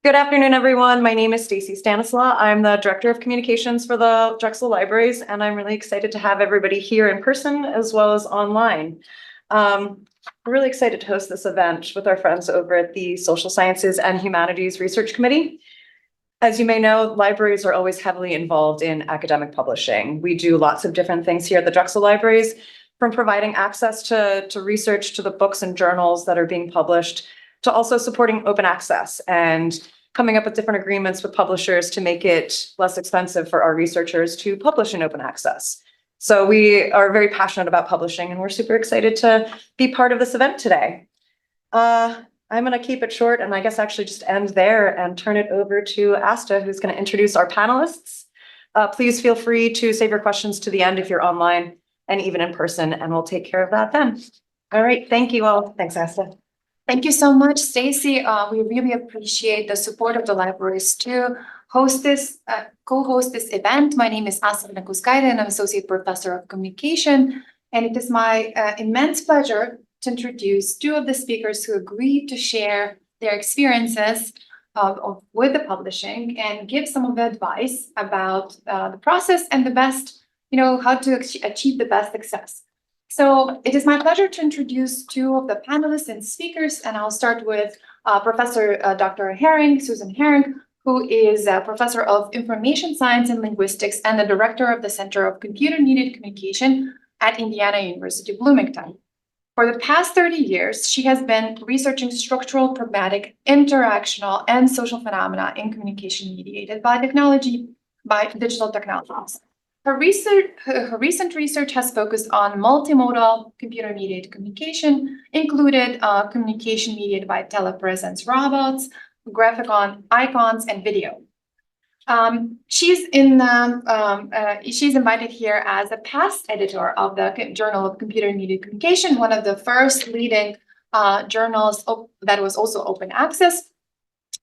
Good afternoon, everyone. My name is Stacy Stanislaw. I'm the Director of Communications for the Drexel Libraries, and I'm really excited to have everybody here in person as well as online. We're really excited to host this event with our friends over at the Social Sciences and Humanities Research Committee. As you may know, libraries are always heavily involved in academic publishing. We do lots of different things here at the Drexel Libraries, from providing access to research to the books and journals that are being published, to also supporting open access and coming up with different agreements with publishers to make it less expensive for our researchers to publish in open access. So we are very passionate about publishing, and we're super excited to be part of this event today. I'm going to keep it short and I guess actually just end there and turn it over to Asta, who's going to introduce our panelists. Please feel free to save your questions to the end if you're online and even in person, and we'll take care of that then. All right, thank you all. Thanks, Asta. Thank you so much, Stacy. We really appreciate the support of the libraries to host this, co-host this event. My name is Asta Zelenkauskaite, and I'm Associate Professor of Communication. And it is my immense pleasure to introduce two of the speakers who agreed to share their experiences with the publishing and give some of the advice about the process and the best, how to achieve the best success. So it is my pleasure to introduce two of the panelists and speakers, and I'll start with Professor Dr. Herring, Susan Herring, who is a Professor of Information Science and Linguistics and the Director of the Center of Computer-Mediated Communication at Indiana University, Bloomington. For the past 30 years, she has been researching structural, pragmatic, interactional, and social phenomena in communication mediated by digital technologies. Her recent research has focused on multimodal computer-mediated communication, included communication mediated by telepresence robots, graphicon icons, and video. She's invited here as a past editor of the Journal of Computer-Mediated Communication, one of the first leading journals that was also open access.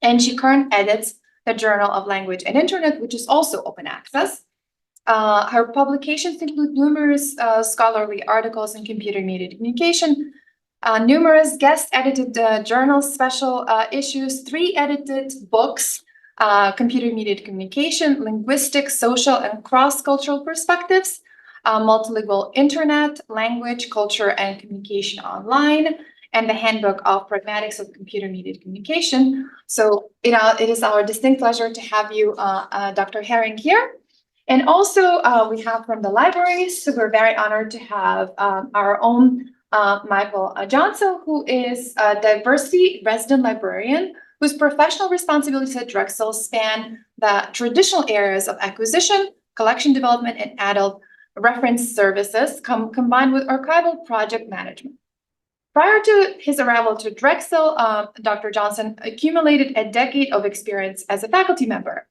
And she currently edits the Journal of Language and Internet, which is also open access. Her publications include numerous scholarly articles in computer-mediated communication, numerous guest-edited journals, special issues, 3 edited books, computer-mediated communication, linguistic, social, and cross-cultural perspectives, multilingual internet, language, culture, and communication online, and the Handbook of Pragmatics of Computer-Mediated Communication. So it is our distinct pleasure to have you, Dr. Herring, here. And also we have from the libraries, so we're very honored to have our own Michael Johnson, who is a diversity resident librarian whose professional responsibilities at Drexel span the traditional areas of acquisition, collection development, and adult reference services combined with archival project management. Prior to his arrival to Drexel, Dr. Johnson accumulated a decade of experience as a faculty member,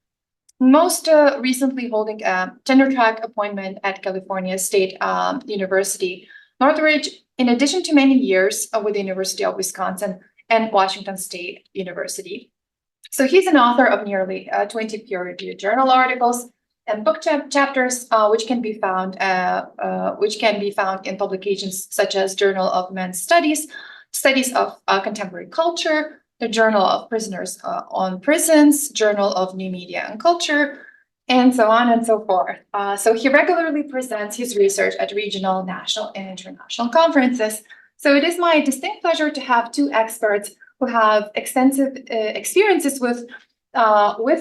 most recently holding a tenure track appointment at California State University, Northridge, in addition to many years with the University of Wisconsin and Washington State University. So he's an author of nearly 20 peer-reviewed journal articles and book chapters, which can be found in publications such as Journal of Men's Studies, Studies of Contemporary Culture, the Journal of Prisoners on Prisons, Journal of New Media and Culture, and so on and so forth. So he regularly presents his research at regional, national, and international conferences. So it is my distinct pleasure to have two experts who have extensive experiences with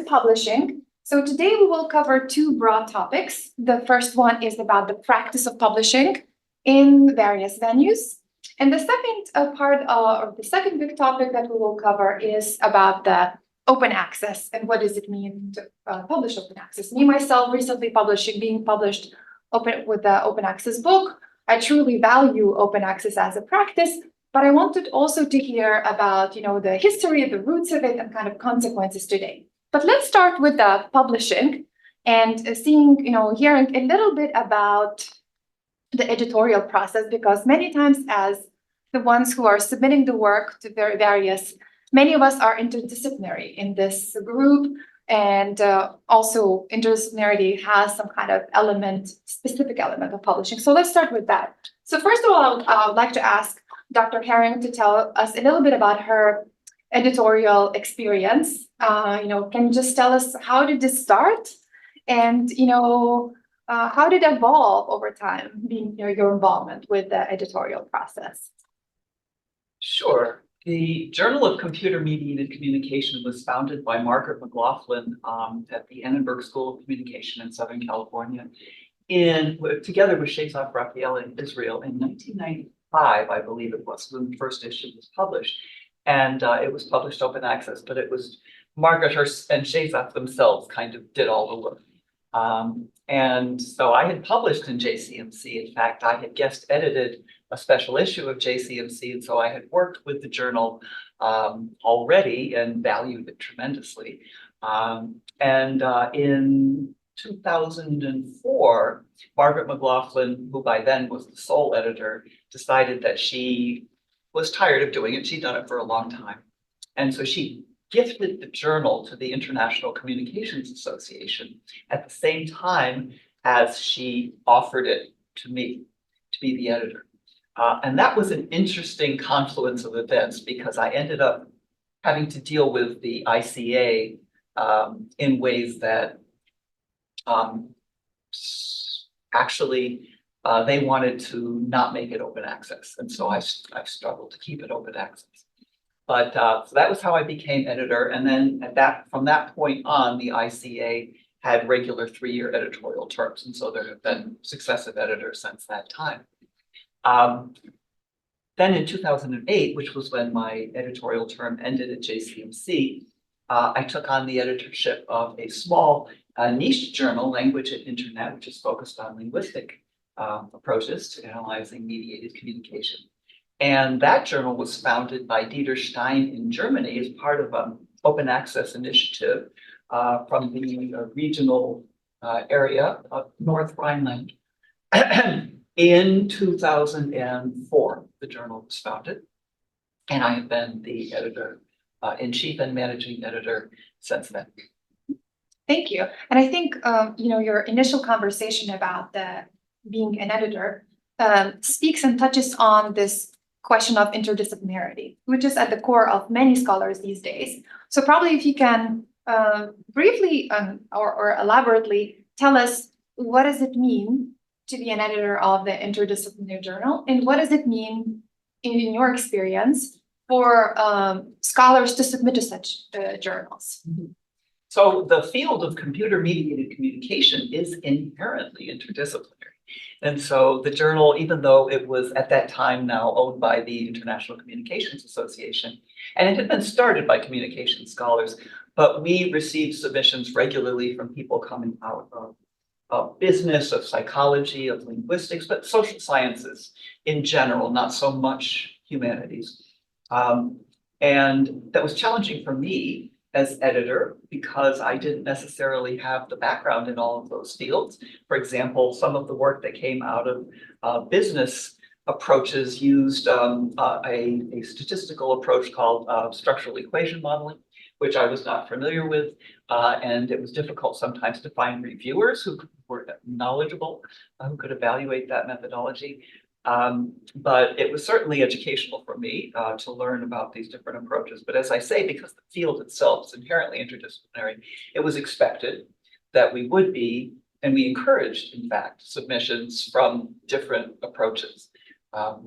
publishing. So today we will cover two broad topics. The first one is about the practice of publishing in various venues. And the second the second big topic that we will cover is about the open access and what does it mean to publish open access. Me, myself, recently being published with the open access book. I truly value open access as a practice, but I wanted also to hear about, the history, the roots of it, and kind of consequences today. But let's start with the publishing and hearing a little bit about the editorial process, because many times as the ones who are submitting the work to many of us are interdisciplinary in this group, and also interdisciplinarity has some kind of specific element of publishing. So let's start with that. So first of all, I would like to ask Dr. Herring to tell us a little bit about her editorial experience. Can you just tell us how did this start, and how did it evolve over time, being your involvement with the editorial process? Sure. The Journal of Computer Mediated Communication was founded by Margaret McLaughlin at the Annenberg School of Communication in Southern California, together with Shazad Raphael in Israel in 1995, I believe it was, when the first issue was published. And it was published open access, but it was Margaret and Shazad themselves kind of did all the work. And so I had published in JCMC. In fact, I had guest edited a special issue of JCMC, and so I had worked with the journal already and valued it tremendously. In 2004, Margaret McLaughlin, who by then was the sole editor, decided that she was tired of doing it. She'd done it for a long time. And so she gifted the journal to the International Communications Association at the same time as she offered it to me to be the editor. And that was an interesting confluence of events, because I ended up having to deal with the ICA in ways that actually they wanted to not make it open access. And so I've struggled to keep it open access. But so that was how I became editor. And then from that point on, the ICA had regular 3-year editorial terms. And so there have been successive editors since that time. Then in 2008, which was when my editorial term ended at JCMC, I took on the editorship of a small niche journal, Language and Internet, which is focused on linguistic approaches to analyzing mediated communication. And that journal was founded by Dieter Stein in Germany as part of an open access initiative from the regional area of North Rhineland. In 2004, the journal was founded, and I have been the editor-in-chief and managing editor since then. Thank you. And I think, your initial conversation about being an editor speaks and touches on this question of interdisciplinarity, which is at the core of many scholars these days. So probably if you can briefly or elaborately tell us, what does it mean to be an editor of the interdisciplinary journal, and what does it mean in your experience for scholars to submit to such journals? Mm-hmm. So the field of computer-mediated communication is inherently interdisciplinary. And so the journal, even though it was at that time now owned by the International Communications Association, and it had been started by communication scholars, but we received submissions regularly from people coming out of business, of psychology, of linguistics, but social sciences in general, not so much humanities. And that was challenging for me as editor, because I didn't necessarily have the background in all of those fields. For example, some of the work that came out of business approaches used a statistical approach called structural equation modeling, which I was not familiar with. And it was difficult sometimes to find reviewers who were knowledgeable, who could evaluate that methodology. But it was certainly educational for me to learn about these different approaches. But as I say, because the field itself is inherently interdisciplinary, it was expected that we would be, and we encouraged, in fact, submissions from different approaches.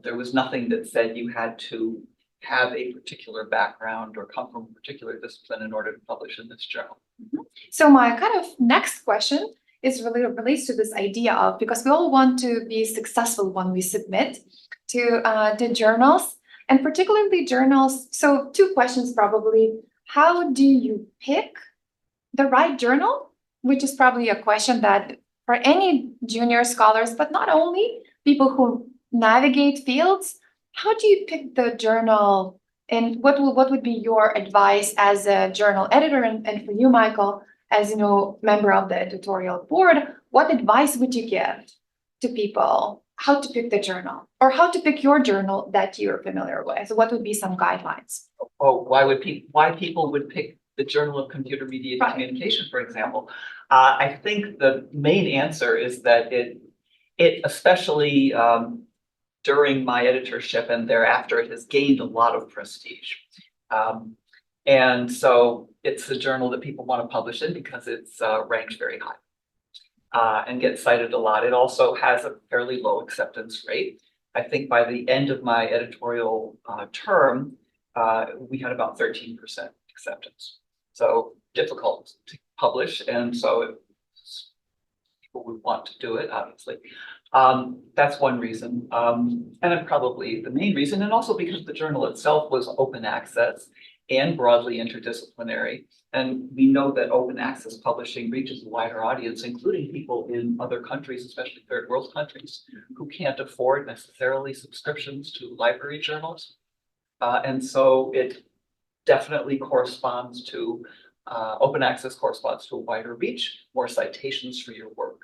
There was nothing that said you had to have a particular background or come from a particular discipline in order to publish in this journal. Mm-hmm. So my kind of next question is relates to this idea of, because we all want to be successful when we submit to the journals, and particularly journals. So 2 questions probably. How do you pick the right journal? Which is probably a question that for any junior scholars, but not only, people who navigate fields, how do you pick the journal? And what would be your advice as a journal editor, and for you, Michael, as member of the editorial board, what advice would you give to people how to pick the journal, or how to pick your journal that you're familiar with? So what would be some guidelines? Oh, why people would pick the Journal of Computer Mediated Communication, for example? I think the main answer is that it especially during my editorship and thereafter, it has gained a lot of prestige. And so it's a journal that people want to publish in because it's ranked very high and gets cited a lot. It also has a fairly low acceptance rate. I think by the end of my editorial term, we had about 13% acceptance. So difficult to publish, and so people would want to do it, obviously. That's one reason, and then probably the main reason, and also because the journal itself was open access and broadly interdisciplinary. And we know that open access publishing reaches a wider audience, including people in other countries, especially third world countries, who can't afford necessarily subscriptions to library journals. And so it definitely corresponds to, open access corresponds to a wider reach, more citations for your work.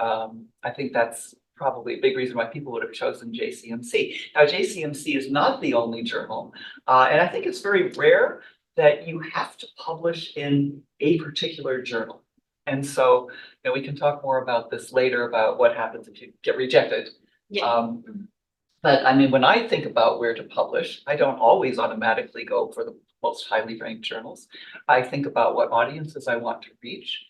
I think that's probably a big reason why people would have chosen JCMC. Now, JCMC is not the only journal, and I think it's very rare that you have to publish in a particular journal. And so, you know, we can talk more about this later about what happens if you get rejected. Yeah. But I mean, when I think about where to publish, I don't always automatically go for the most highly ranked journals. I think about what audiences I want to reach.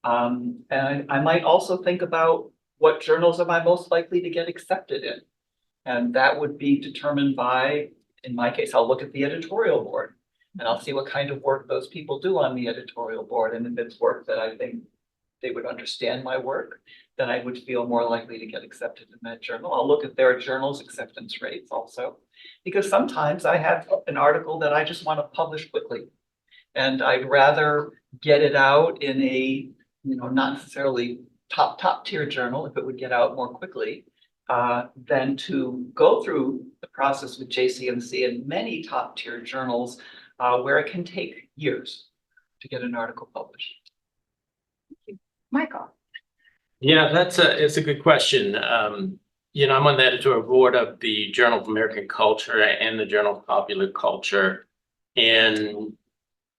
And I might also think about what journals am I most likely to get accepted in. And that would be determined by, in my case, I'll look at the editorial board and I'll see what kind of work those people do on the editorial board. And if it's work that I think they would understand my work, then I would feel more likely to get accepted in that journal. I'll look at their journal's acceptance rates also, because sometimes I have an article that I just want to publish quickly. And I'd rather get it out in a, you know, not necessarily top tier journal if it would get out more quickly, than to go through the process with JCMC and many top tier journals where it can take years to get an article published. Michael. Yeah, it's a good question. You know, I'm on the editorial board of the Journal of American Culture and the Journal of Popular Culture. And,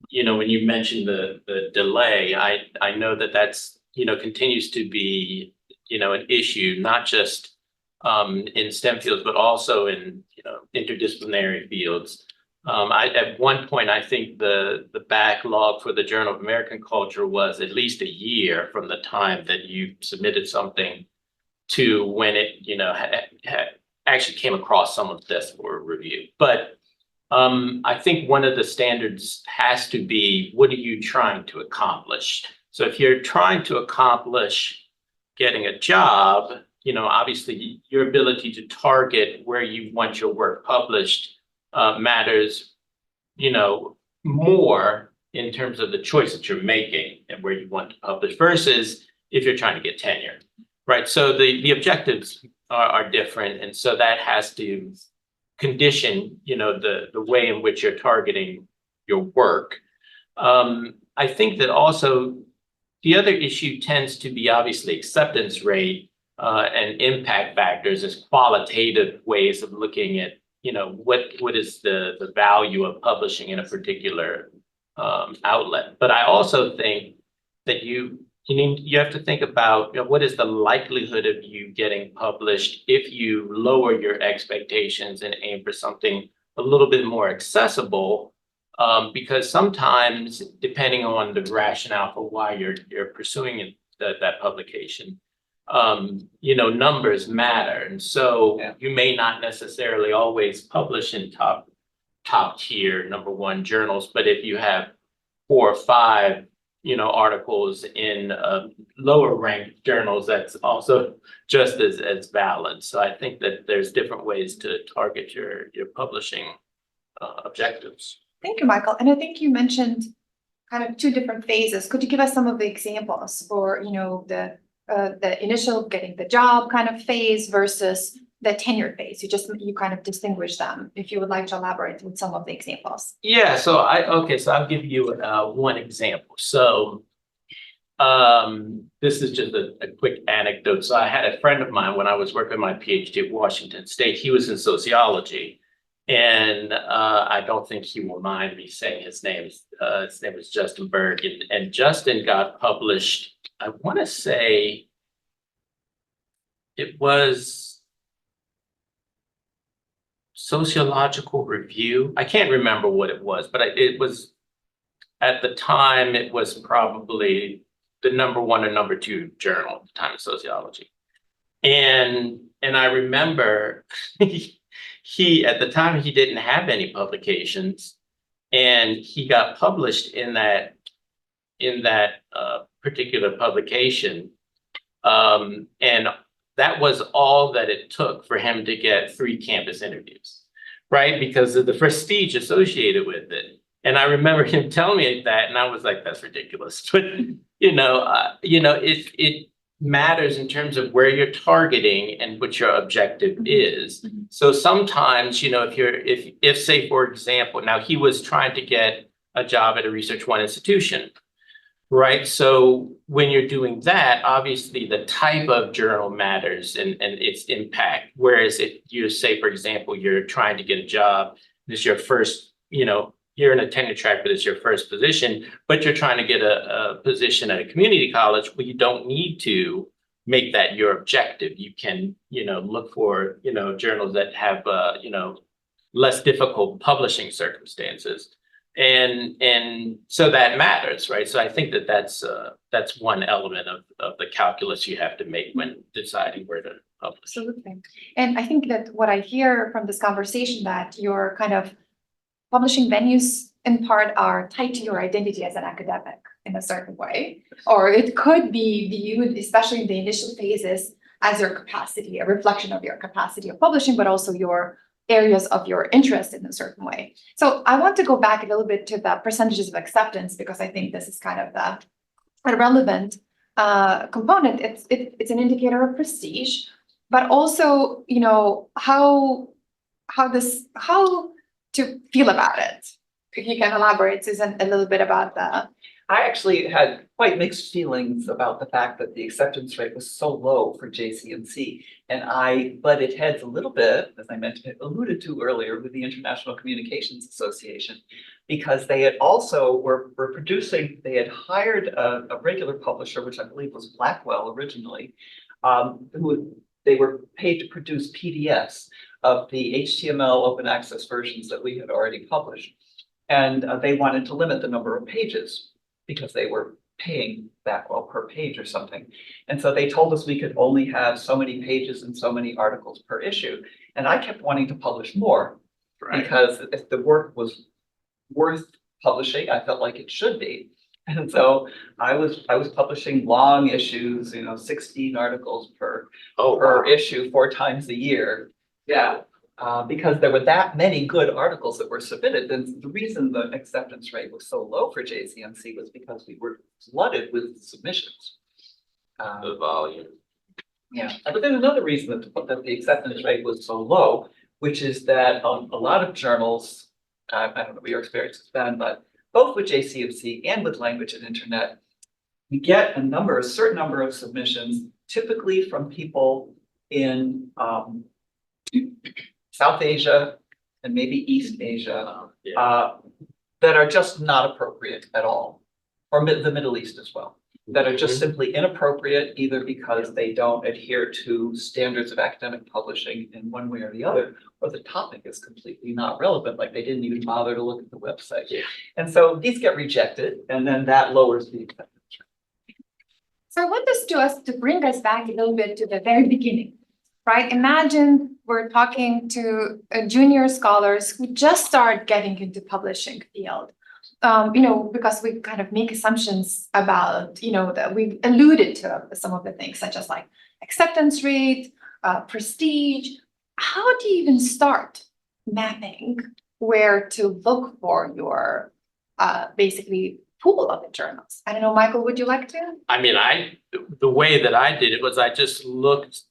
you know, when you mentioned the delay, I know that that's, you know, continues to be, you know, an issue, not just in STEM fields, but also in, you know, interdisciplinary fields. At one point, I think the backlog for the Journal of American Culture was at least a year from the time that you submitted something to when it, you know, actually came across someone's desk for review. But I think one of the standards has to be, what are you trying to accomplish? So if you're trying to accomplish getting a job, you know, obviously your ability to target where you want your work published matters, you know, more in terms of the choice that you're making and where you want to publish versus if you're trying to get tenure, right? So the objectives are different. And so that has to condition, you know, the way in which you're targeting your work. I think that also the other issue tends to be obviously acceptance rate and impact factors as qualitative ways of looking at, you know, what is the value of publishing in a particular outlet. But I also think that you have to think about, you know, what is the likelihood of you getting published if you lower your expectations and aim for something a little bit more accessible, because sometimes, depending on the rationale for why you're pursuing that publication, you know, numbers matter. And so you may not necessarily always publish in top tier #1 journals, but if you have 4 or 5, you know, articles in lower ranked journals, that's also just as valid. So I think that there's different ways to target your publishing objectives. Thank you, Michael. And I think you mentioned kind of 2 different phases. Could you give us some of the examples for, you know, the initial getting the job kind of phase versus the tenure phase? You kind of distinguish them. If you would like to elaborate with some of the examples. Yeah, so I'll give you one example. So this is just a quick anecdote. So I had a friend of mine when I was working my PhD at Washington State. He was in sociology, and I don't think he will mind me saying his name. His name is Justin Berg, and Justin got published, I want to say it was Sociological Review. I can't remember what it was, but it was at the time, it was probably the #1 or #2 journal at the time of sociology. And I remember he at the time he didn't have any publications, and he got published in that particular publication. And that was all that it took for him to get 3 campus interviews, right? Because of the prestige associated with it. And I remember him telling me that, and I was like, "That's ridiculous." But it matters in terms of where you're targeting and what your objective is. So sometimes, if say, for example, now he was trying to get a job at a Research One institution, right? So when you're doing that, obviously the type of journal matters and its impact. Whereas if you say, for example, you're trying to get a job, this is your first, you're in a tenure track, but it's your first position, but you're trying to get a position at a community college, well, you don't need to make that your objective. You can, look for, journals that have, less difficult publishing circumstances. And so that matters, right? So I think that's one element of the calculus you have to make when deciding where to publish. Absolutely. And I think that what I hear from this conversation, that your kind of publishing venues in part are tied to your identity as an academic in a certain way, or it could be viewed, especially in the initial phases, as your capacity, a reflection of your capacity of publishing, but also your areas of your interest in a certain way. So I want to go back a little bit to the percentages of acceptance, because I think this is kind of a relevant component. It's an indicator of prestige, but also, how to feel about it. If you can elaborate, Susan, a little bit about that. I actually had quite mixed feelings about the fact that the acceptance rate was so low for JCMC. And I butted heads a little bit, as I alluded to earlier, with the International Communications Association, because they had also were producing, they had hired a regular publisher, which I believe was Blackwell originally, who they were paid to produce PDFs of the HTML open access versions that we had already published. And they wanted to limit the number of pages because they were paying Blackwell per page or something. And so they told us we could only have so many pages and so many articles per issue. And I kept wanting to publish more, right, because if the work was worth publishing, I felt like it should be. And so I was publishing long issues, 16 articles per issue 4 times a year. Yeah. Because there were that many good articles that were submitted. And the reason the acceptance rate was so low for JCMC was because we were flooded with submissions. The volume. Yeah, but there's another reason that the acceptance rate was so low, which is that a lot of journals, I don't know what your experience has been, but both with JCMC and with Language and Internet, we get a certain number of submissions, typically from people in South Asia and maybe East Asia, that are just not appropriate at all, or the Middle East as well, that are just simply inappropriate, either because they don't adhere to standards of academic publishing in one way or the other, or the topic is completely not relevant, like they didn't even bother to look at the website. Yeah. And so these get rejected, and then that lowers the acceptance rate. So I want this to bring us back a little bit to the very beginning. Right? Imagine we're talking to junior scholars who just start getting into publishing field, because we kind of make assumptions about, that we've alluded to some of the things, such as like acceptance rate, prestige. How do you even start mapping where to look for your basically pool of the journals? I don't know, Michael, would you like to? I mean, the way that I did it was I just looked.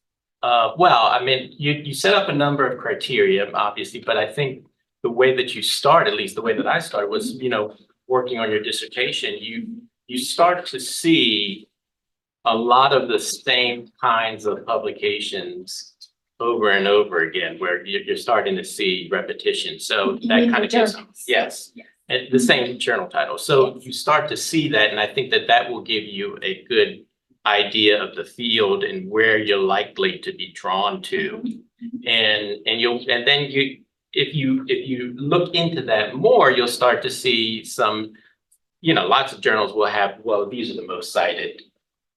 You set up a number of criteria, obviously, but I think the way that you start, at least the way that I started, was, working on your dissertation. You start to see a lot of the same kinds of publications over and over again, where you're starting to see repetition. So that kind of gives, yes, and the same journal title. So you start to see that, and I think that will give you a good idea of the field and where you're likely to be drawn to, and then if you look into that more, you'll start to see some lots of journals will have, well, these are the most cited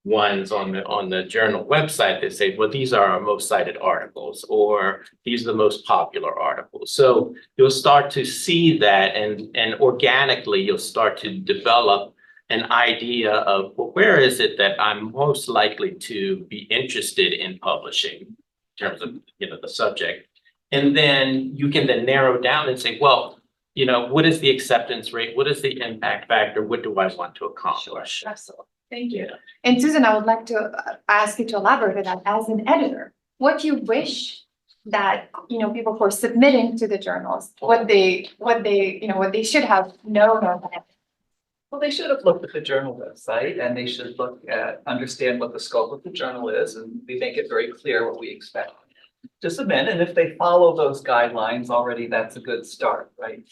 ones on the journal website that say, well, these are our most cited articles, or these are the most popular articles. So you'll start to see that, and organically you'll start to develop an idea of, well, where is it that I'm most likely to be interested in publishing in terms of, the subject. And then you can then narrow down and say, well, what is the acceptance rate? What is the impact factor? What do I want to accomplish? Absolutely. Thank you. And Susan, I would like to ask you to elaborate on that as an editor. What do you wish that, people who are submitting to the journals, what they should have known or whatever? Well, they should have looked at the journal website, and they should understand what the scope of the journal is, and we make it very clear what we expect to submit. And if they follow those guidelines already, that's a good start, right?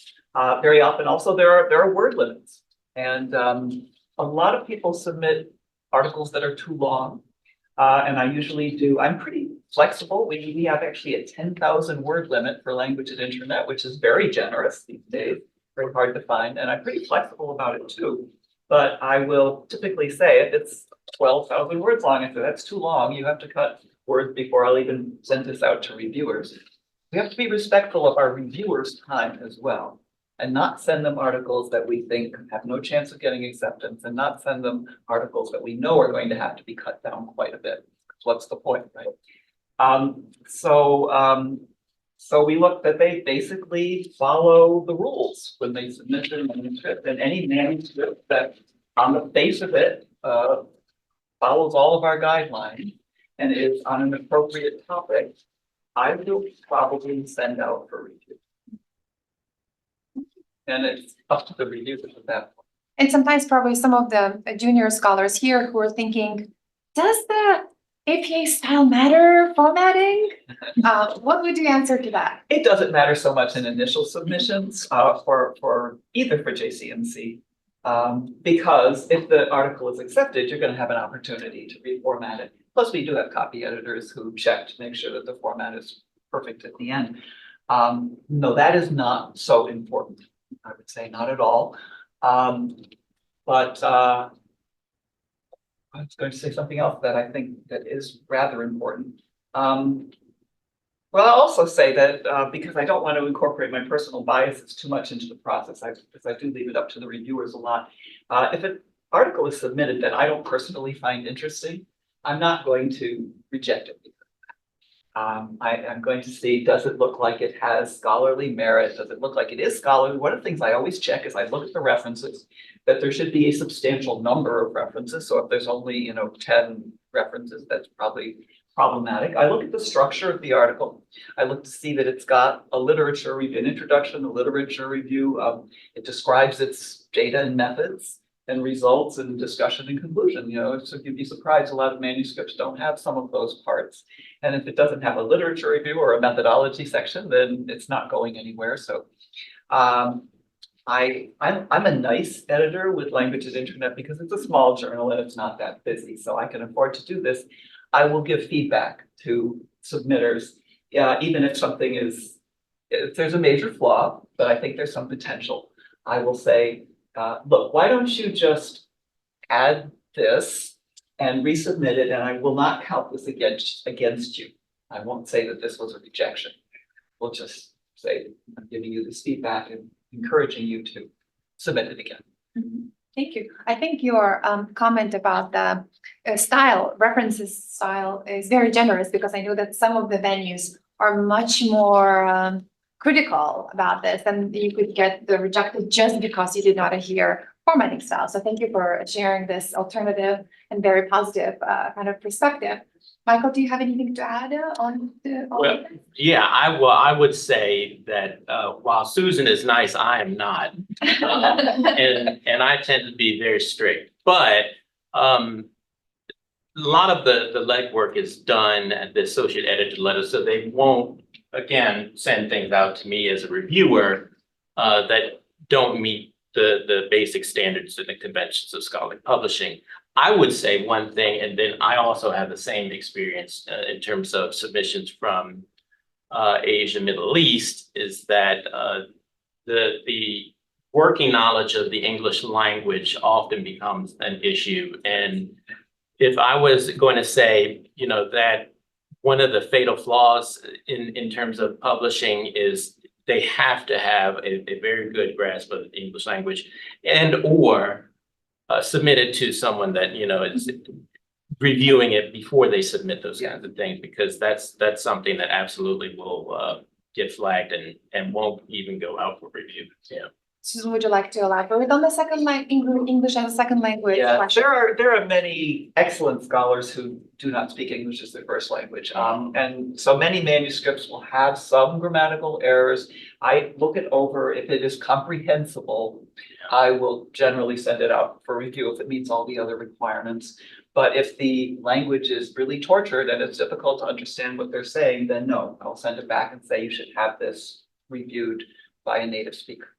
Very often also there are word limits, and a lot of people submit articles that are too long. And I usually I'm pretty flexible. We have actually a 10,000 word limit for language and internet, which is very generous these days. Very hard to find, and I'm pretty flexible about it too. But I will typically say if it's 12,000 words long, if that's too long, you have to cut words before I'll even send this out to reviewers. We have to be respectful of our reviewers' time as well, and not send them articles that we think have no chance of getting acceptance, and not send them articles that we know are going to have to be cut down quite a bit. What's the point, right? So we look that they basically follow the rules when they submit their manuscript, and any manuscript that on the face of it follows all of our guidelines and is on an appropriate topic, I will probably send out for review. And it's up to the reviewers at that point. And sometimes probably some of the junior scholars here who are thinking, does the APA style matter formatting? What would you answer to that? It doesn't matter so much in initial submissions for JCNC, because if the article is accepted, you're going to have an opportunity to reformat it. Plus, we do have copy editors who check to make sure that the format is perfect at the end. No, that is not so important. I would say not at all. But I was going to say something else that I think that is rather important. Well, I'll also say that because I don't want to incorporate my personal biases too much into the process, because I do leave it up to the reviewers a lot. If an article is submitted that I don't personally find interesting, I'm not going to reject it. I'm going to see, does it look like it has scholarly merit? Does it look like it is scholarly? One of the things I always check is I look at the references, that there should be a substantial number of references. So if there's only, 10 references, that's probably problematic. I look at the structure of the article. I look to see that it's got a literature review, an introduction, a literature review. It describes its data and methods and results and discussion and conclusion. So you'd be surprised, a lot of manuscripts don't have some of those parts. And if it doesn't have a literature review or a methodology section, then it's not going anywhere. So I'm a nice editor with Language and Internet because it's a small journal and it's not that busy. So I can afford to do this. I will give feedback to submitters, even if something if there's a major flaw, but I think there's some potential. I will say, look, why don't you just add this and resubmit it, and I will not count this against you. I won't say that this was a rejection. We'll just say, I'm giving you this feedback and encouraging you to submit it again. Mm-hmm. Thank you. I think your comment about the references style is very generous, because I know that some of the venues are much more critical about this, and you could get the rejected just because you did not adhere formatting style. So thank you for sharing this alternative and very positive kind of perspective. Michael, do you have anything to add on Well, yeah, I would say that while Susan is nice, I am not, and I tend to be very strict. But a lot of the legwork is done at the associate editor level, so they won't again send things out to me as a reviewer that don't meet the basic standards and the conventions of scholarly publishing. I would say one thing, and then I also have the same experience in terms of submissions from Asia, Middle East, is that the working knowledge of the English language often becomes an issue. And if I was going to say, that one of the fatal flaws in terms of publishing is they have to have a very good grasp of the English language and or submit it to someone that, is reviewing it before they submit those kinds of things, because that's something that absolutely will get flagged and won't even go out for review. Yeah. Susan, would you like to elaborate on the English as a second language Yeah, question? there are many excellent scholars who do not speak English as their first language. And so many manuscripts will have some grammatical errors. I look it over. If it is comprehensible, I will generally send it out for review if it meets all the other requirements. But if the language is really tortured and it's difficult to understand what they're saying, then no, I'll send it back and say you should have this reviewed by a native speaker.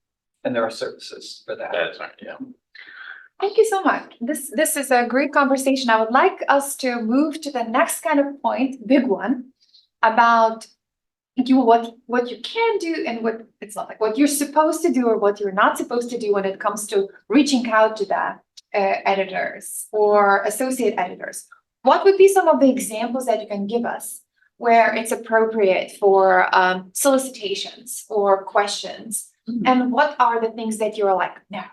And there are services for that. That's right, yeah. Thank you so much. This is a great conversation. I would like us to move to the next kind of point, big one, about what you can do and what it's not like what you're supposed to do or what you're not supposed to do when it comes to reaching out to the editors or associate editors. What would be some of the examples that you can give us where it's appropriate for solicitations or questions? And what are the things that you're like, no?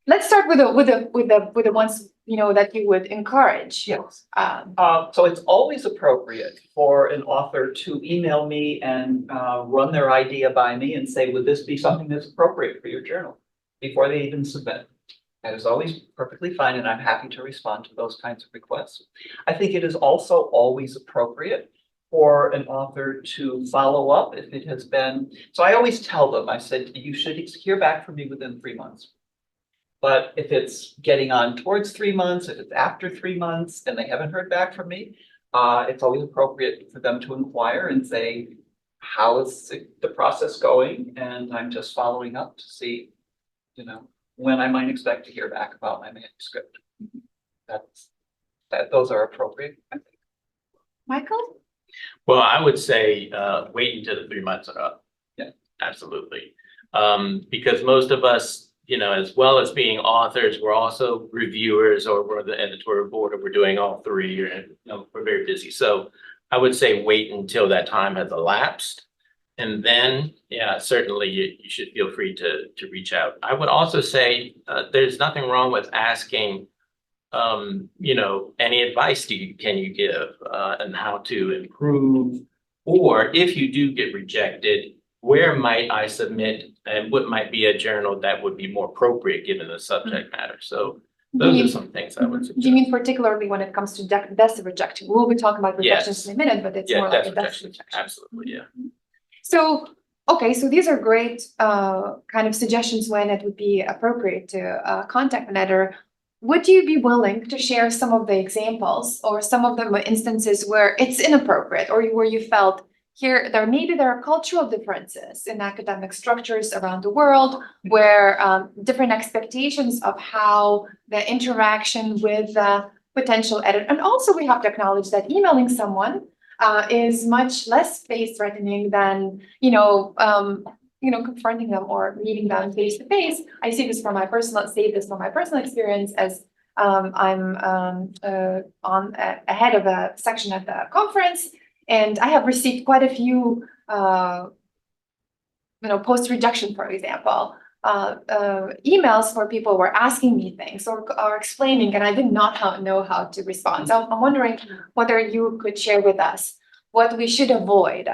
Let's start with the ones that you would encourage. Yes. So it's always appropriate for an author to email me and run their idea by me and say, would this be something that's appropriate for your journal before they even submit? That is always perfectly fine, and I'm happy to respond to those kinds of requests. I think it is also always appropriate for an author to follow up if it has been. So I always tell them, I said, you should hear back from me within 3 months. But if it's getting on towards 3 months, if it's after 3 months and they haven't heard back from me, it's always appropriate for them to inquire and say, how is the process going? And I'm just following up to see, when I might expect to hear back about my manuscript. Those are appropriate, I think. Michael? Well, I would say wait until the 3 months are up. Yeah, absolutely. Because most of us, as well as being authors, we're also reviewers, or we're the editorial board, or we're doing all three, or we're very busy. So I would say wait until that time has elapsed. And then, yeah, certainly you should feel free to reach out. I would also say there's nothing wrong with asking any advice can you give on how to improve, or if you do get rejected, where might I submit and what might be a journal that would be more appropriate given the subject matter. So those are some things I would suggest. Do you mean particularly when it comes to death rejection? We'll be talking about rejections in a minute, but it's more like a death rejection. Absolutely, yeah. So, okay, so these are great kind of suggestions when it would be appropriate to contact an editor. Would you be willing to share some of the examples or some of the instances where it's inappropriate or where you felt there are cultural differences in academic structures around the world where different expectations of how the interaction with potential editor, and also we have to acknowledge that emailing someone is much less face-threatening than confronting them or meeting them face to face. I say this from my personal experience as I'm ahead of a section at the conference, and I have received quite a few, post-rejection, for example, emails where people were asking me things or explaining, and I did not know how to respond. So I'm wondering whether you could share with us what we should avoid.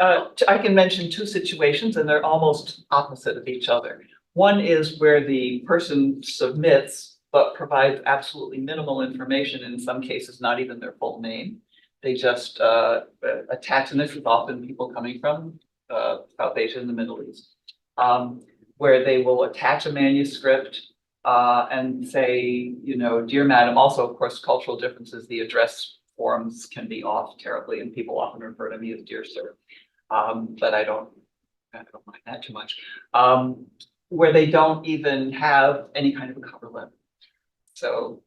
I can mention two situations, and they're almost opposite of each other. One is where the person submits, but provides absolutely minimal information, in some cases, not even their full name. They just attach, and this is often people coming from South Asia and the Middle East, where they will attach a manuscript and say, dear madam, also, of course, cultural differences, the address forms can be off terribly, and people often refer to me as dear sir. But I don't mind that too much, where they don't even have any kind of a cover letter. So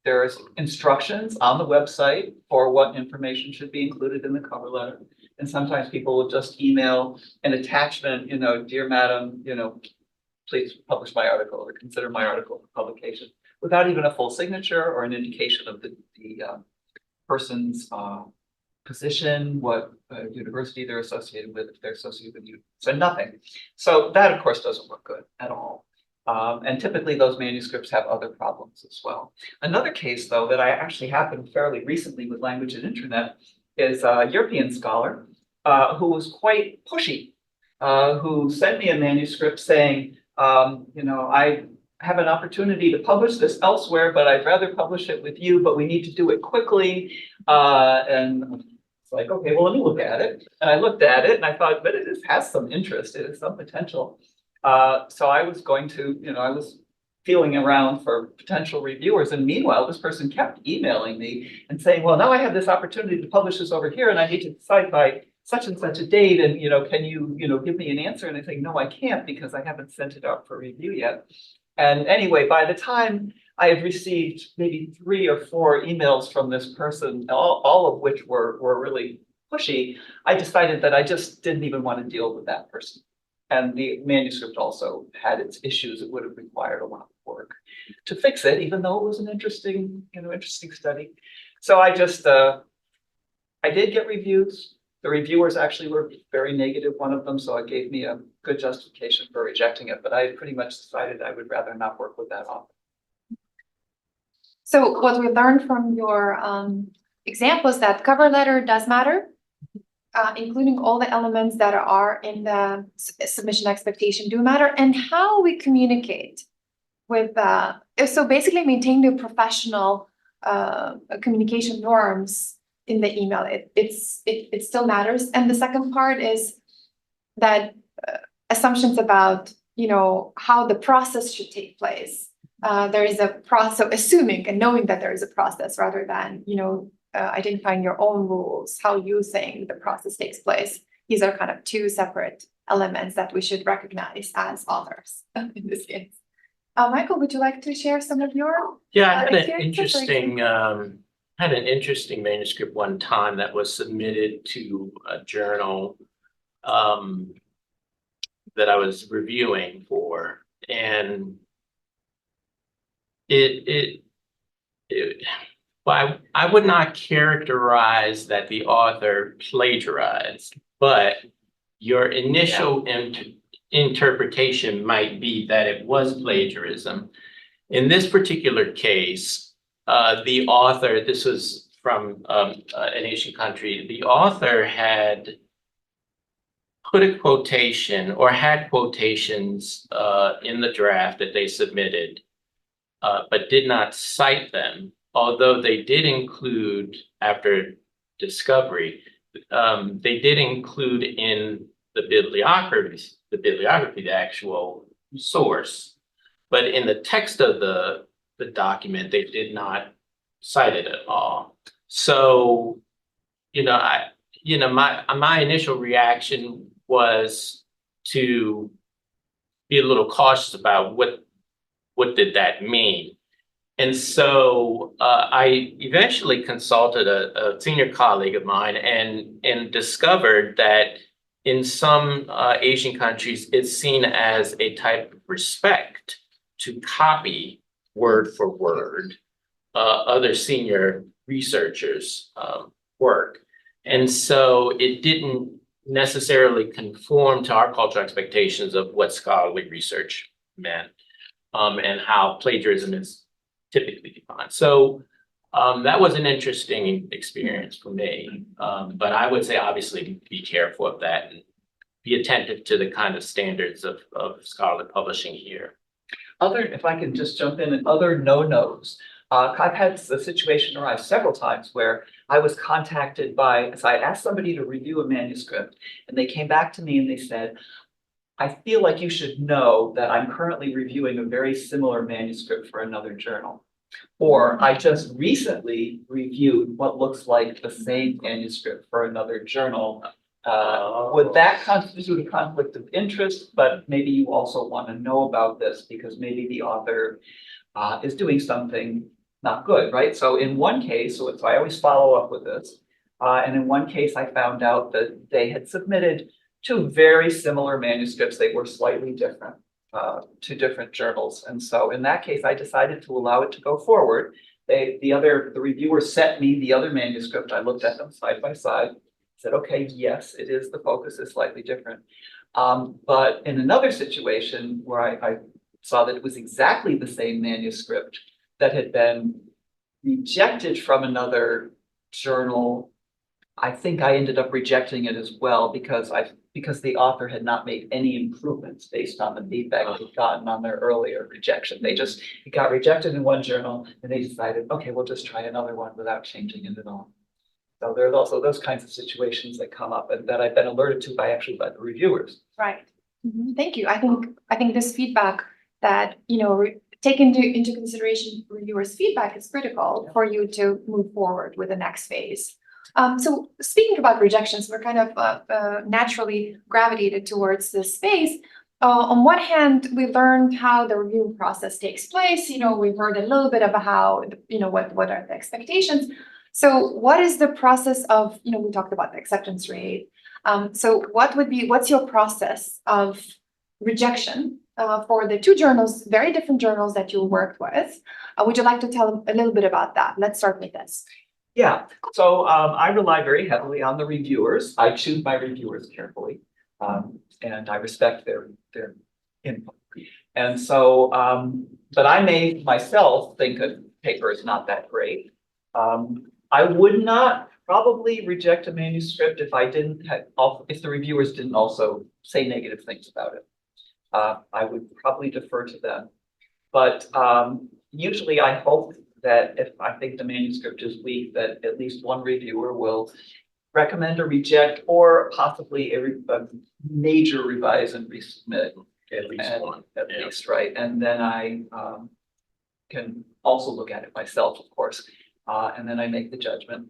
there's instructions on the website for what information should be included in the cover letter. And sometimes people will just email an attachment, dear madam, please publish my article or consider my article for publication without even a full signature or an indication of the person's position, what university they're associated with, if they're associated with you. So nothing. So that, of course, doesn't look good at all. And typically those manuscripts have other problems as well. Another case, though, that I actually happened fairly recently with Language and Internet is a European scholar who was quite pushy, who sent me a manuscript saying, I have an opportunity to publish this elsewhere, but I'd rather publish it with you, but we need to do it quickly. And it's like, okay, well, let me look at it. And I looked at it and I thought, but it has some interest, it has some potential. So I was going to, I was feeling around for potential reviewers. And meanwhile, this person kept emailing me and saying, well, now I have this opportunity to publish this over here and I need to decide by such and such a date. And, can you, give me an answer? And I think, no, I can't because I haven't sent it out for review yet. And anyway, by the time I had received maybe 3 or 4 emails from this person, all of which were really pushy, I decided that I just didn't even want to deal with that person. And the manuscript also had its issues. It would have required a lot of work to fix it, even though it was an interesting study. So I just, I did get reviews. The reviewers actually were very negative, one of them, so it gave me a good justification for rejecting it, but I pretty much decided I would rather not work with that author. So what we learned from your example is that cover letter does matter, including all the elements that are in the submission expectation do matter, and how we communicate with, so basically maintain the professional communication norms in the email. It still matters. And the second part is that assumptions about, how the process should take place. There is a process, so assuming and knowing that there is a process rather than, identifying your own rules, how you think the process takes place. These are kind of 2 separate elements that we should recognize as authors in this case. Michael, would you like to share some of your? Yeah, I had an interesting manuscript one time that was submitted to a journal that I was reviewing for, and I would not characterize that the author plagiarized, but your initial interpretation might be that it was plagiarism. In this particular case, the author, this was from an Asian country, the author had put a quotation or had quotations in the draft that they submitted, but did not cite them, although they did include, after discovery, they did include in the bibliography, the actual source, but in the text of the document, they did not cite it at all. So, my initial reaction was to be a little cautious about what did that mean. And so I eventually consulted a senior colleague of mine and discovered that in some Asian countries, it's seen as a type of respect to copy word for word other senior researchers' work. And so it didn't necessarily conform to our cultural expectations of what scholarly research meant and how plagiarism is typically defined. So that was an interesting experience for me. But I would say, obviously, be careful of that and be attentive to the kind of standards of scholarly publishing here. If I can just jump in, and other no-nos. I've had a situation arise several times where I was contacted so I asked somebody to review a manuscript, and they came back to me and they said, I feel like you should know that I'm currently reviewing a very similar manuscript for another journal. Or I just recently reviewed what looks like the same manuscript for another journal. Would that constitute a conflict of interest? But maybe you also want to know about this because maybe the author is doing something not good, right? So in one case, so I always follow up with this. And in one case, I found out that they had submitted 2 very similar manuscripts. They were slightly different. to different journals. And so in that case, I decided to allow it to go forward. The reviewer sent me the other manuscript. I looked at them side by side, said, okay, yes, it is, the focus is slightly different. But in another situation where I saw that it was exactly the same manuscript that had been rejected from another journal, I think I ended up rejecting it as well because the author had not made any improvements based on the feedback they'd gotten on their earlier rejection. It got rejected in one journal and they decided, okay, we'll just try another one without changing it at all. So there's also those kinds of situations that come up and that I've been alerted to by the reviewers. Right. Thank you. I think this feedback that, take into consideration reviewers' feedback is critical for you to move forward with the next phase. So speaking about rejections, we're kind of naturally gravitated towards this space. On one hand, we learned how the review process takes place. We've heard a little bit about how, what are the expectations. So what is the process of, we talked about the acceptance rate. So what's your process of rejection for the two journals, very different journals that you worked with? Would you like to tell a little bit about that? Let's start with this. Yeah, so I rely very heavily on the reviewers. I choose my reviewers carefully, and I respect their input. And so, but I may myself think a paper is not that great. I would not probably reject a manuscript if if the reviewers didn't also say negative things about it. I would probably defer to them. But usually I hope that if I think the manuscript is weak, that at least one reviewer will recommend a reject or possibly a major revise and resubmit. At least one. At least, right? And then I can also look at it myself, of course, and then I make the judgment.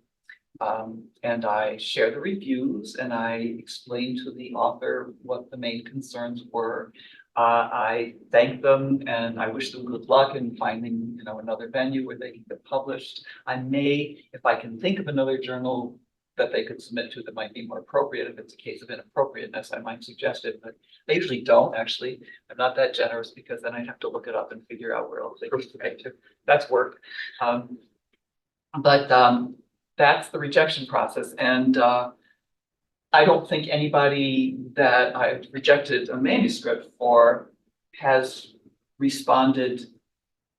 And I share the reviews and I explain to the author what the main concerns were. I thank them and I wish them good luck in finding, another venue where they can get published. I may, if I can think of another journal that they could submit to that might be more appropriate. If it's a case of inappropriateness, I might suggest it, but I usually don't actually. I'm not that generous because then I'd have to look it up and figure out where else they could submit to. That's work. But that's the rejection process. And I don't think anybody that I've rejected a manuscript for has responded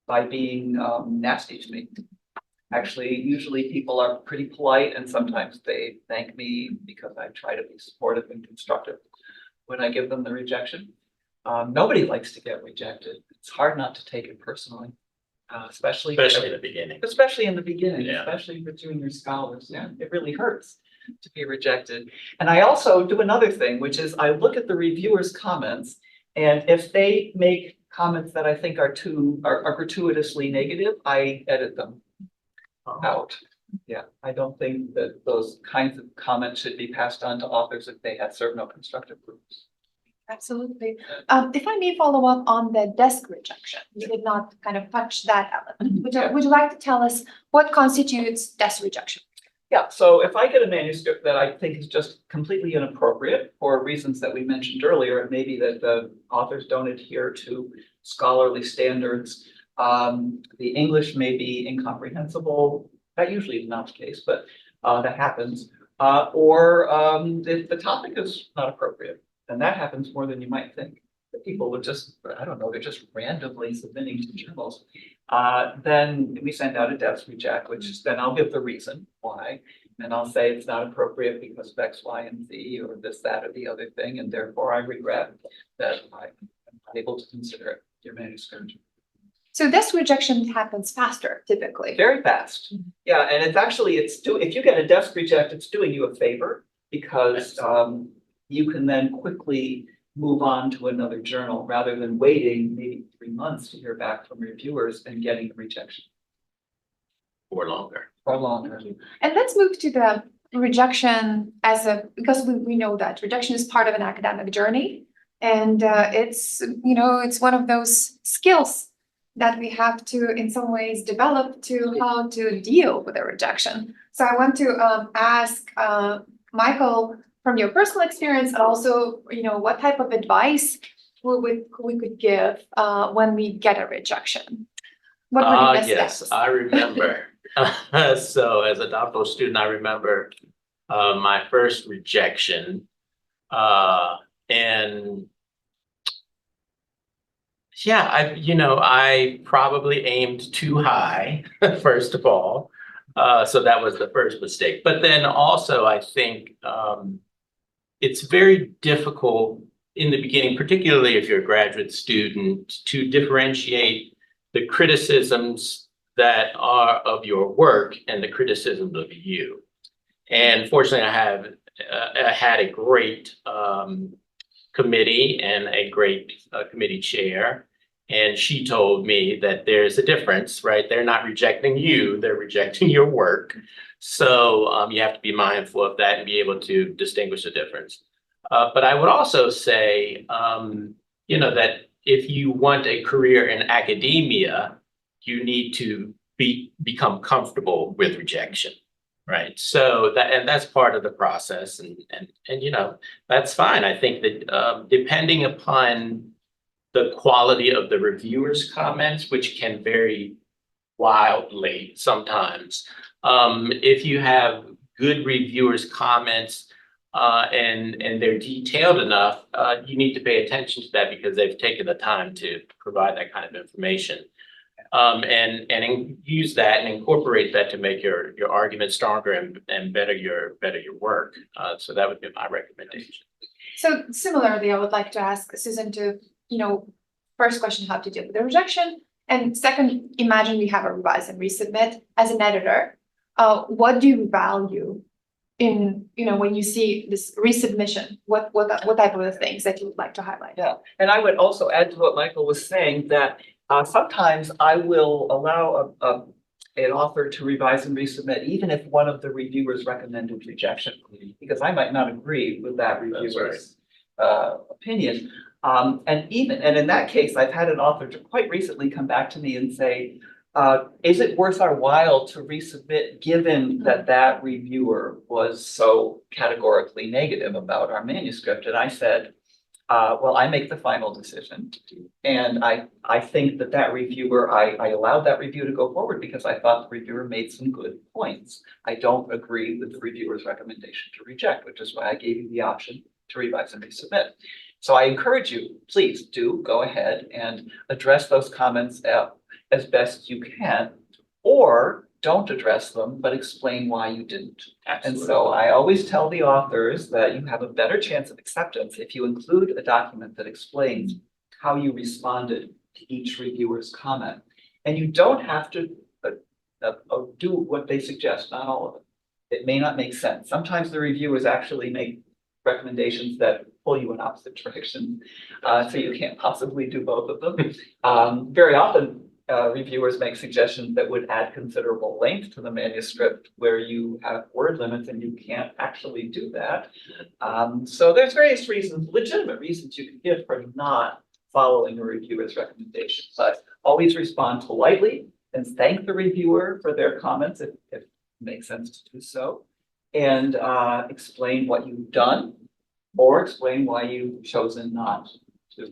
by being nasty to me. Actually, usually people are pretty polite and sometimes they thank me because I try to be supportive and constructive when I give them the rejection. Nobody likes to get rejected. It's hard not to take it personally, especially Especially in the beginning. Especially in the beginning, Yeah. especially for junior scholars. Yeah, it really hurts to be rejected. And I also do another thing, which is I look at the reviewers' comments, and if they make comments that I think are gratuitously negative, I edit them out. Yeah, I don't think that those kinds of comments should be passed on to authors if they have served no constructive purpose. Absolutely. If I may follow up on the desk rejection, you did not kind of touch that element. Would you like to tell us what constitutes desk rejection? Yeah, so if I get a manuscript that I think is just completely inappropriate for reasons that we mentioned earlier, it may be that the authors don't adhere to scholarly standards. The English may be incomprehensible. That usually is not the case, but that happens. Or the topic is not appropriate. And that happens more than you might think. That people would just, I don't know, they're just randomly submitting to journals. Then we send out a desk reject, which is then I'll give the reason why. And I'll say it's not appropriate because of X, Y, and Z, or this, that, or the other thing. And therefore I regret that I'm not able to consider your manuscript. So desk rejection happens faster, typically. Very fast. Yeah, and it's actually, if you get a desk reject, it's doing you a favor because you can then quickly move on to another journal rather than waiting maybe 3 months to hear back from reviewers and getting a rejection. Or longer. Or longer. And let's move to the rejection because we know that rejection is part of an academic journey. And it's one of those skills that we have to, in some ways, develop to how to deal with a rejection. So I want to ask Michael, from your personal experience, and also, what type of advice we could give when we get a rejection? What would be the Yes, steps? I remember. So as a doctoral student, I remember my first rejection. And yeah, I probably aimed too high, first of all. So that was the first mistake. But then also, I think it's very difficult in the beginning, particularly if you're a graduate student, to differentiate the criticisms that are of your work and the criticisms of you. And fortunately, I had a great committee and a great committee chair. And she told me that there's a difference, right? They're not rejecting you, they're rejecting your work. So you have to be mindful of that and be able to distinguish the difference. But I would also say, that if you want a career in academia, you need to become comfortable with rejection, right? So that's part of the process, and that's fine. I think that depending upon the quality of the reviewer's comments, which can vary wildly sometimes, if you have good reviewers' comments and they're detailed enough, you need to pay attention to that because they've taken the time to provide that kind of information. And use that and incorporate that to make your argument stronger and better your work. So that would be my recommendation. So similarly, I would like to ask Susan to, first question, how to deal with the rejection. And second, imagine we have a revise and resubmit as an editor. What do you value in, when you see this resubmission? What type of things that you would like to highlight? Yeah, and I would also add to what Michael was saying that sometimes I will allow an author to revise and resubmit, even if one of the reviewers recommended rejection, because I might not agree with that reviewer's opinion. And in that case, I've had an author quite recently come back to me and say, is it worth our while to resubmit given that reviewer was so categorically negative about our manuscript? And I said, well, I make the final decision. And I think that reviewer, I allowed that review to go forward because I thought the reviewer made some good points. I don't agree with the reviewer's recommendation to reject, which is why I gave you the option to revise and resubmit. So I encourage you, please do go ahead and address those comments as best you can, or don't address them, but explain why you didn't. Absolutely. And so I always tell the authors that you have a better chance of acceptance if you include a document that explains how you responded to each reviewer's comment. And you don't have to do what they suggest, not all of it. It may not make sense. Sometimes the reviewers actually make recommendations that pull you in opposite directions, so you can't possibly do both of them. Very often, reviewers make suggestions that would add considerable length to the manuscript where you have word limits and you can't actually do that. So there's various reasons, legitimate reasons you can give for not following a reviewer's recommendation, but always respond politely and thank the reviewer for their comments if it makes sense to do so, and explain what you've done or explain why you've chosen not to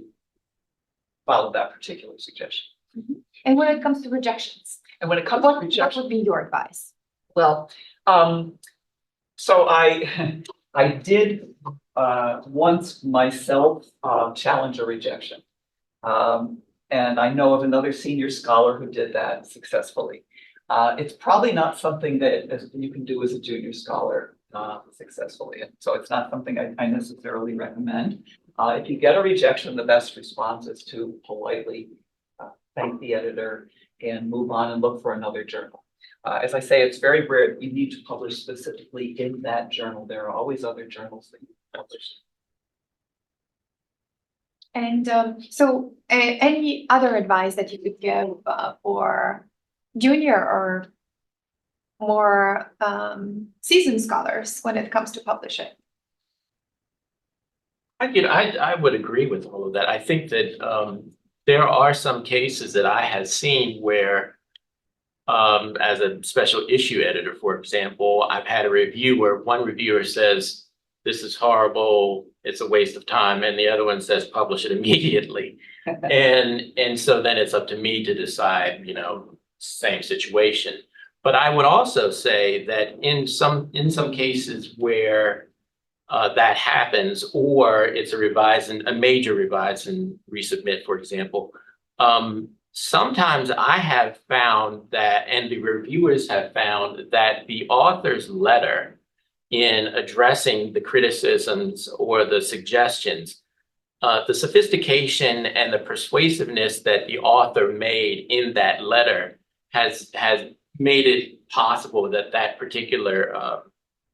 follow that particular suggestion. Mm-hmm. And when it comes to rejections, and when it comes to rejection, what would be your advice? Well, so I did once myself challenge a rejection, and I know of another senior scholar who did that successfully. It's probably not something that you can do as a junior scholar successfully, and so it's not something I necessarily recommend. If you get a rejection, the best response is to politely thank the editor and move on and look for another journal. As I say, it's very rare you need to publish specifically in that journal. There are always other journals that you can publish. And so any other advice that you could give for junior or more seasoned scholars when it comes to publishing? I would agree with all of that. I think that there are some cases that I have seen where, as a special issue editor, for example, I've had a review where one reviewer says, "This is horrible. it's a waste of time, and the other one says publish it immediately. And so then it's up to me to decide, same situation. But I would also say that in some cases where that happens, or it's a major revise and resubmit, for example, sometimes I have found that, and the reviewers have found that the author's letter in addressing the criticisms or the suggestions, the sophistication and the persuasiveness that the author made in that letter has made it possible that that particular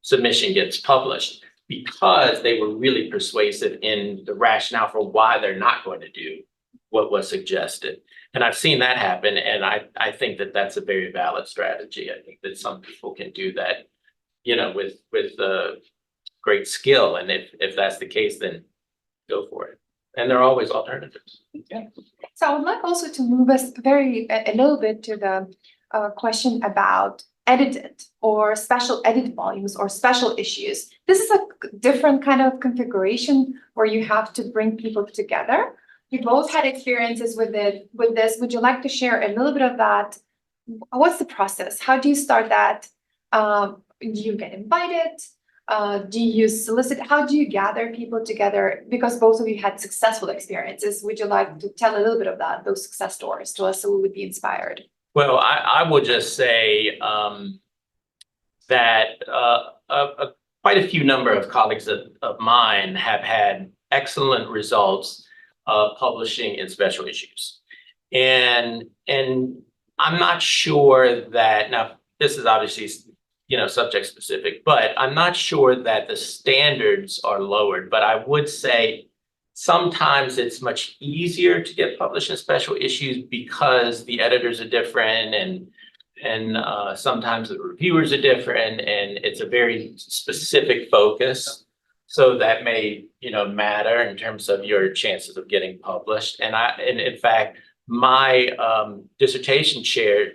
submission gets published, because they were really persuasive in the rationale for why they're not going to do what was suggested. And I've seen that happen, and I think that that's a very valid strategy. I think that some people can do that, with great skill. And if that's the case, then go for it. And there are always alternatives. Yeah. So I would like also to move us a little bit to the question about edited or special edit volumes or special issues. This is a different kind of configuration where you have to bring people together. You both had experiences with this. Would you like to share a little bit of that? What's the process? How do you start that? Do you get invited? Do you solicit? How do you gather people together? Because both of you had successful experiences. Would you like to tell a little bit of those success stories to us so we would be inspired? Well, I will just say that quite a few number of colleagues of mine have had excellent results publishing in special issues. And I'm not sure that, now this is obviously subject specific, but I'm not sure that the standards are lowered. But I would say sometimes it's much easier to get published in special issues because the editors are different, and sometimes the reviewers are different, and it's a very specific focus. So that may, matter in terms of your chances of getting published. And in fact, my dissertation chair,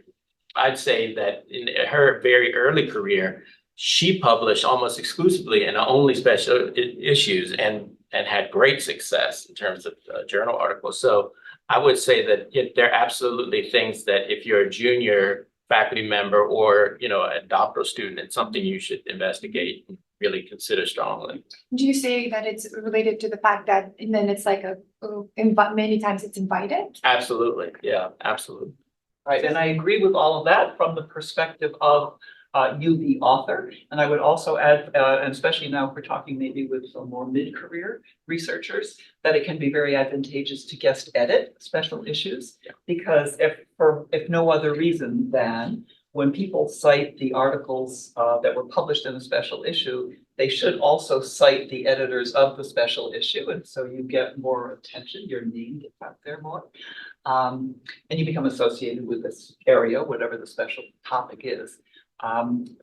I'd say that in her very early career, she published almost exclusively in only special issues and had great success in terms of journal articles. So I would say that there are absolutely things that if you're a junior faculty member or, a doctoral student, it's something you should investigate and really consider strongly. Do you say that it's related to the fact that, and then it's like many times it's invited? Absolutely. Yeah, absolutely. Right, and I agree with all of that from the perspective of you, the author. And I would also add, and especially now if we're talking maybe with some more mid-career researchers, that it can be very advantageous to guest edit special issues. Yeah. Because if no other reason than when people cite the articles that were published in a special issue, they should also cite the editors of the special issue. And so you get more attention, your name gets out there more. And you become associated with this area, whatever the special topic is. In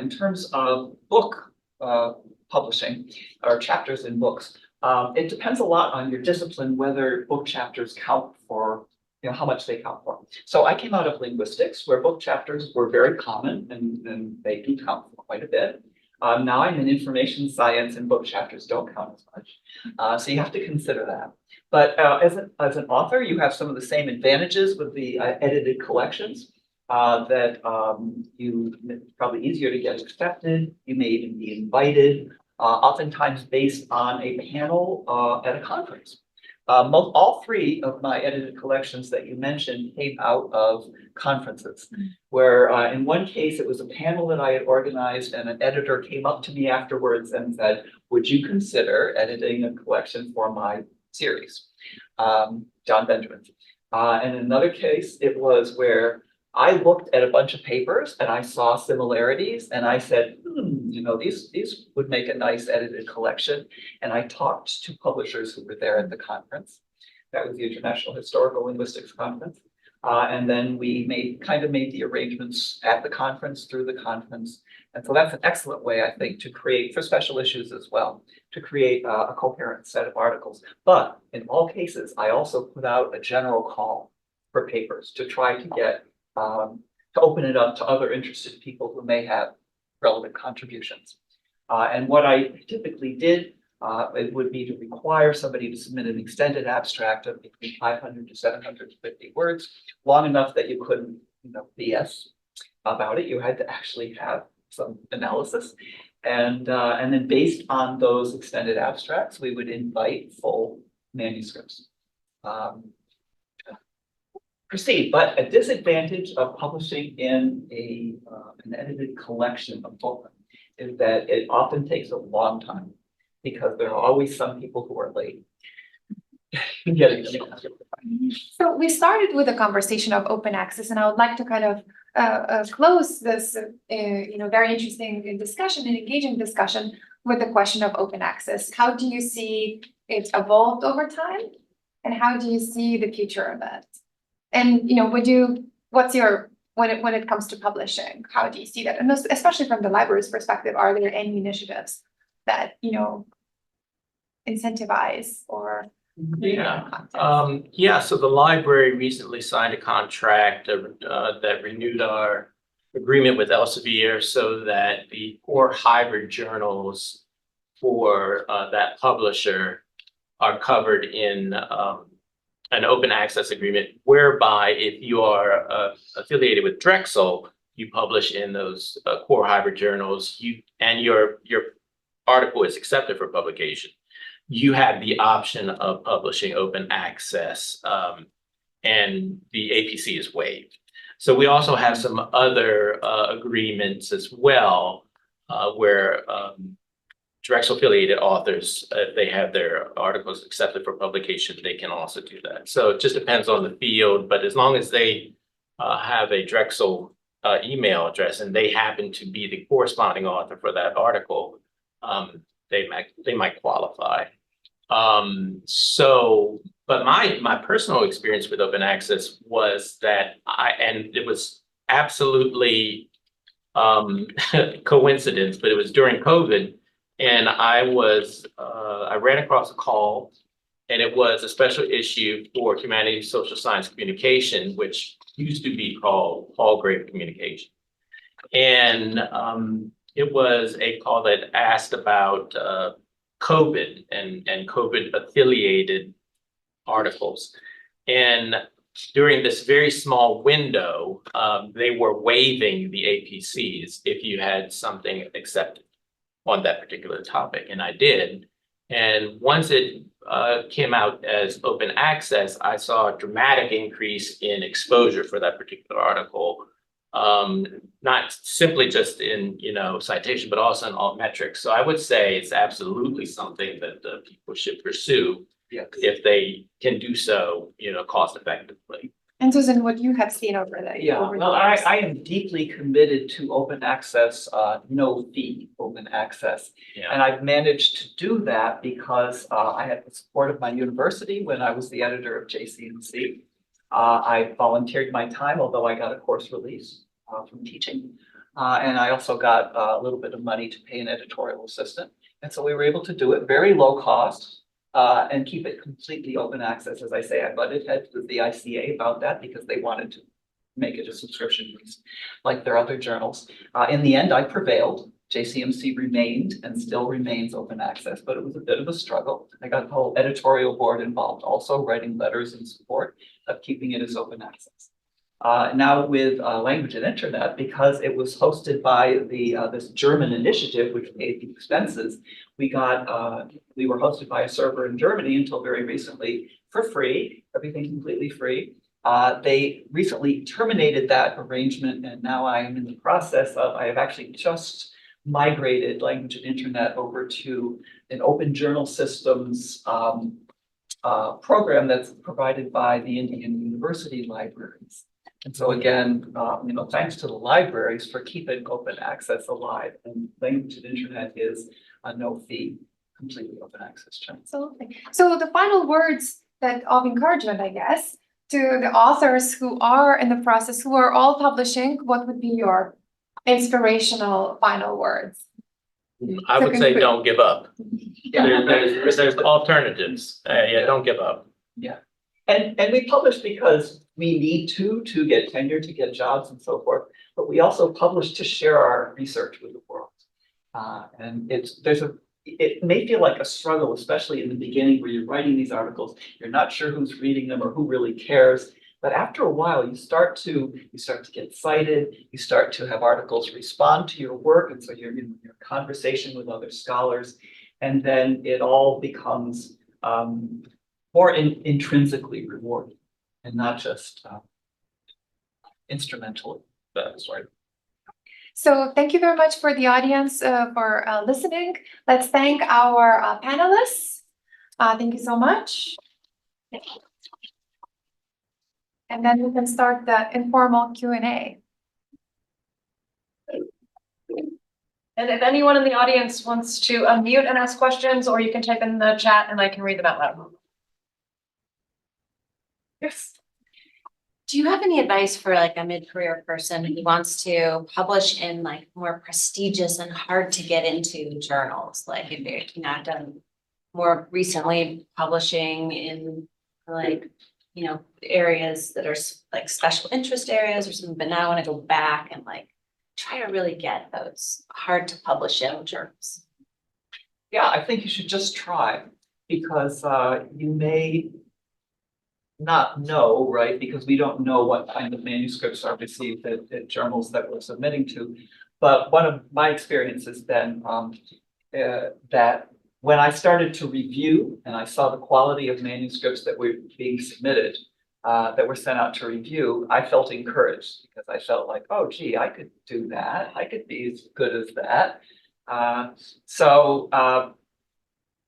terms of book publishing or chapters in books, it depends a lot on your discipline whether book chapters count for, how much they count for. So I came out of linguistics where book chapters were very common and they do count for quite a bit. Now I'm in information science and book chapters don't count as much. So you have to consider that. But as an author, you have some of the same advantages with the edited collections that it's probably easier to get accepted. You may even be invited, oftentimes based on a panel at a conference. All three of my edited collections that you mentioned came out of conferences, where in one case it was a panel that I had organized and an editor came up to me afterwards and said, would you consider editing a collection for my series, John Benjamin. And in another case, it was where I looked at a bunch of papers and I saw similarities and I said, these would make a nice edited collection. And I talked to publishers who were there at the conference. That was the International Historical Linguistics Conference. And then we made the arrangements at the conference, through the conference. And so that's an excellent way, I think, to create, for special issues as well, to create a coherent set of articles. But in all cases, I also put out a general call for papers to try to get, to open it up to other interested people who may have relevant contributions. And what I typically did It would be to require somebody to submit an extended abstract of between 500 to 750 words, long enough that you couldn't, BS about it. You had to actually have some analysis. And then based on those extended abstracts, we would invite full manuscripts. Proceed, but a disadvantage of publishing in an edited collection of books is that it often takes a long time because there are always some people who are late. So we started with a conversation of open access, and I would like to kind of close this, very interesting discussion and engaging discussion with the question of open access. How do you see it evolved over time, and how do you see the future of it? And what's your when it comes to publishing? How do you see that? And especially from the library's perspective, are there any initiatives that incentivize or so the library recently signed a contract that renewed our agreement with Elsevier so that the core hybrid journals for that publisher are covered in an open access agreement, whereby if you are affiliated with Drexel, you publish in those core hybrid journals, your article is accepted for publication. You have the option of publishing open access, and the APC is waived. So we also have some other agreements as well, where Drexel affiliated authors, if they have their articles accepted for publication, they can also do that. So it just depends on the field, but as long as they have a Drexel email address and they happen to be the corresponding author for that article, they might qualify. But my personal experience with open access was that and it was absolutely coincidence, but it was during COVID. And I ran across a call, and it was a special issue for Humanities, Social Science, Communication, which used to be called Hall Grade Communication. And it was a call that asked about COVID and COVID affiliated articles. And during this very small window, they were waiving the APCs if you had something accepted on that particular topic, and I did. And once it came out as open access, I saw a dramatic increase in exposure for that particular article, not simply just in citation, but also in alt metrics. So I would say it's absolutely something that people should pursue if they can do so, cost effectively. And Susan, what you have seen over the years? I am deeply committed to open access, no fee open access. Yeah. And I've managed to do that because I had the support of my university when I was the editor of JCMC. I volunteered my time, although I got a course release from teaching. And I also got a little bit of money to pay an editorial assistant. And so we were able to do it very low cost. And keep it completely open access. As I say, I butted heads with the ICA about that because they wanted to make it a subscription based like their other journals. In the end, I prevailed. JCMC remained and still remains open access, but it was a bit of a struggle. I got the whole editorial board involved, also writing letters in support of keeping it as open access. Now with Language and Internet, because it was hosted by this German initiative, which paid the expenses, we were hosted by a server in Germany until very recently for free, everything completely free. They recently terminated that arrangement, and now I am in the process of, I have actually just migrated Language and Internet over to an open journal systems program that's provided by the Indian University libraries. And so again, thanks to the libraries for keeping open access alive, and Language and Internet is a no fee, completely open access channel. Absolutely. So the final words of encouragement, I guess, to the authors who are in the process, who are all publishing, what would be your inspirational final words? I would say don't give up. There's alternatives. Don't give up. Yeah. And we publish because we need to get tenure, to get jobs and so forth, but we also publish to share our research with the world. And there's a it may feel like a struggle, especially in the beginning where you're writing these articles. You're not sure who's reading them or who really cares. But after a while, you start to get cited. You start to have articles respond to your work, and so you're in your conversation with other scholars, and then it all becomes more intrinsically rewarding, and not just instrumental. Sorry. So thank you very much for the audience for listening. Let's thank our panelists. Thank you so much. And then we can start the informal Q&A. And if anyone in the audience wants to unmute and ask questions, or you can type in the chat and I can read them out loud. Yes. Do you have any advice for like a mid-career person who wants to publish in like more prestigious and hard to get into journals? Like if they're not done more recently publishing in like, you know, areas that are like special interest areas or something, but now I want to go back and like try to really get those hard to publish in journals. Yeah, I think you should just try, because you may not know, right? Because we don't know what kind of manuscripts are received at journals that we're submitting to. But one of my experiences then that when I started to review and I saw the quality of manuscripts that were being submitted, that were sent out to review, I felt encouraged, because I felt like, oh, gee, I could do that. I could be as good as that.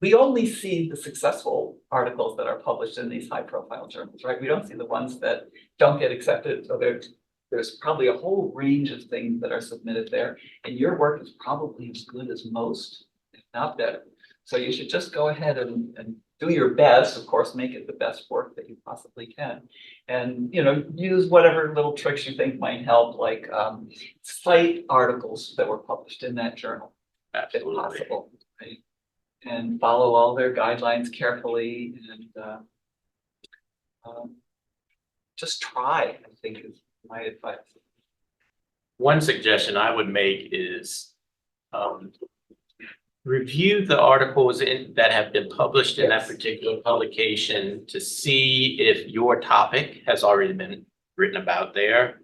We only see the successful articles that are published in these high-profile journals, right? We don't see the ones that don't get accepted. So there's probably a whole range of things that are submitted there, and your work is probably as good as most, if not better. So you should just go ahead and do your best. Of course, make it the best work that you possibly can, and use whatever little tricks you think might help, like cite articles that were published in that journal, if possible, right? And follow all their guidelines carefully, and just try, I think, is my advice. One suggestion I would make is review the articles that have been published in that particular publication to see if your topic has already been written about there.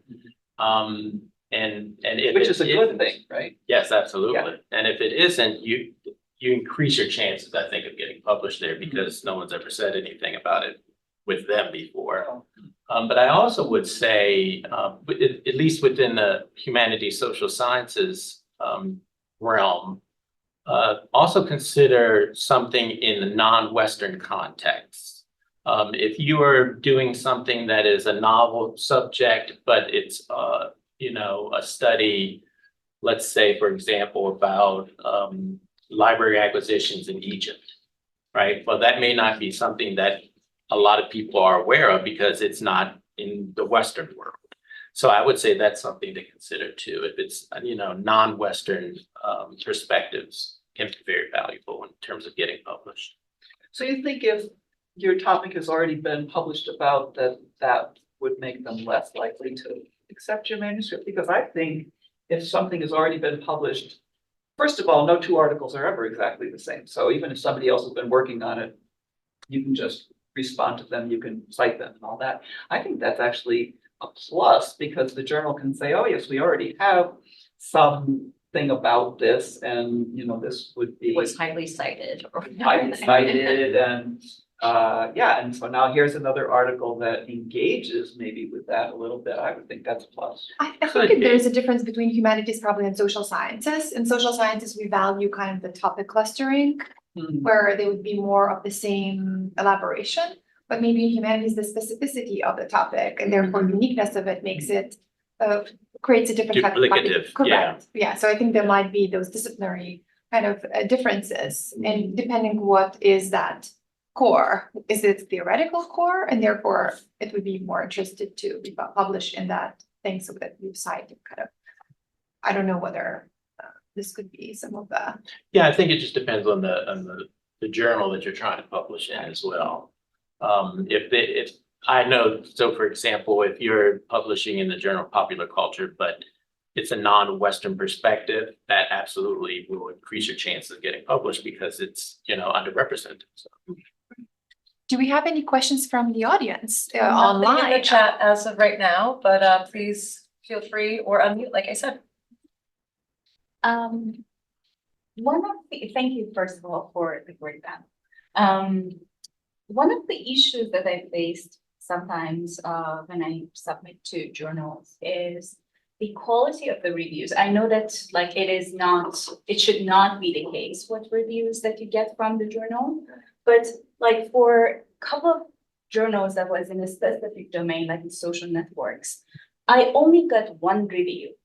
And if which is a good thing, right? Yes, absolutely. Yeah. And if it isn't, you increase your chances, I think, of getting published there, because no one's ever said anything about it with them before. But I also would say, at least within the humanities, social sciences realm, also consider something in the non-Western context. If you are doing something that is a novel subject, but it's a study, let's say, for example, about library acquisitions in Egypt, right? Well, that may not be something that a lot of people are aware of, because it's not in the Western world. So I would say that's something to consider too. If it's, non-Western perspectives can be very valuable in terms of getting published. So you think if your topic has already been published about, that would make them less likely to accept your manuscript? Because I think if something has already been published, first of all, no two articles are ever exactly the same. So even if somebody else has been working on it, you can just respond to them, you can cite them and all that. I think that's actually a plus, because the journal can say, oh yes, we already have something about this, and this would be Was highly cited. highly cited, and and so now here's another article that engages maybe with that a little bit. I would think that's a plus. I think there's a difference between humanities probably and social sciences. In social sciences, we value kind of the topic clustering, where they would be more of the same elaboration, but maybe in humanities, the specificity of the topic and therefore uniqueness of it makes it creates a different type of topic. Correct. Yeah. So I think there might be those disciplinary kind of differences, and depending what is that core, is it theoretical core, and therefore it would be more interested to be published in that thing, so that you cite kind of. I don't know whether this could be some of the. Yeah, I think it just depends on the journal that you're trying to publish in as well. If I know, so for example, if you're publishing in the Journal of Popular Culture, but it's a non-Western perspective, that absolutely will increase your chances of getting published because it's, underrepresented. So. Do we have any questions from the audience Nothing in online? the chat as of right now, but please feel free or unmute, like I said. Thank you first of all for the great panel. One of the issues that I faced sometimes when I submit to journals is the quality of the reviews. I know that it should not be the case with reviews that you get from the journal, but like for a couple of journals that was in a specific domain, like in social networks, I only got one review,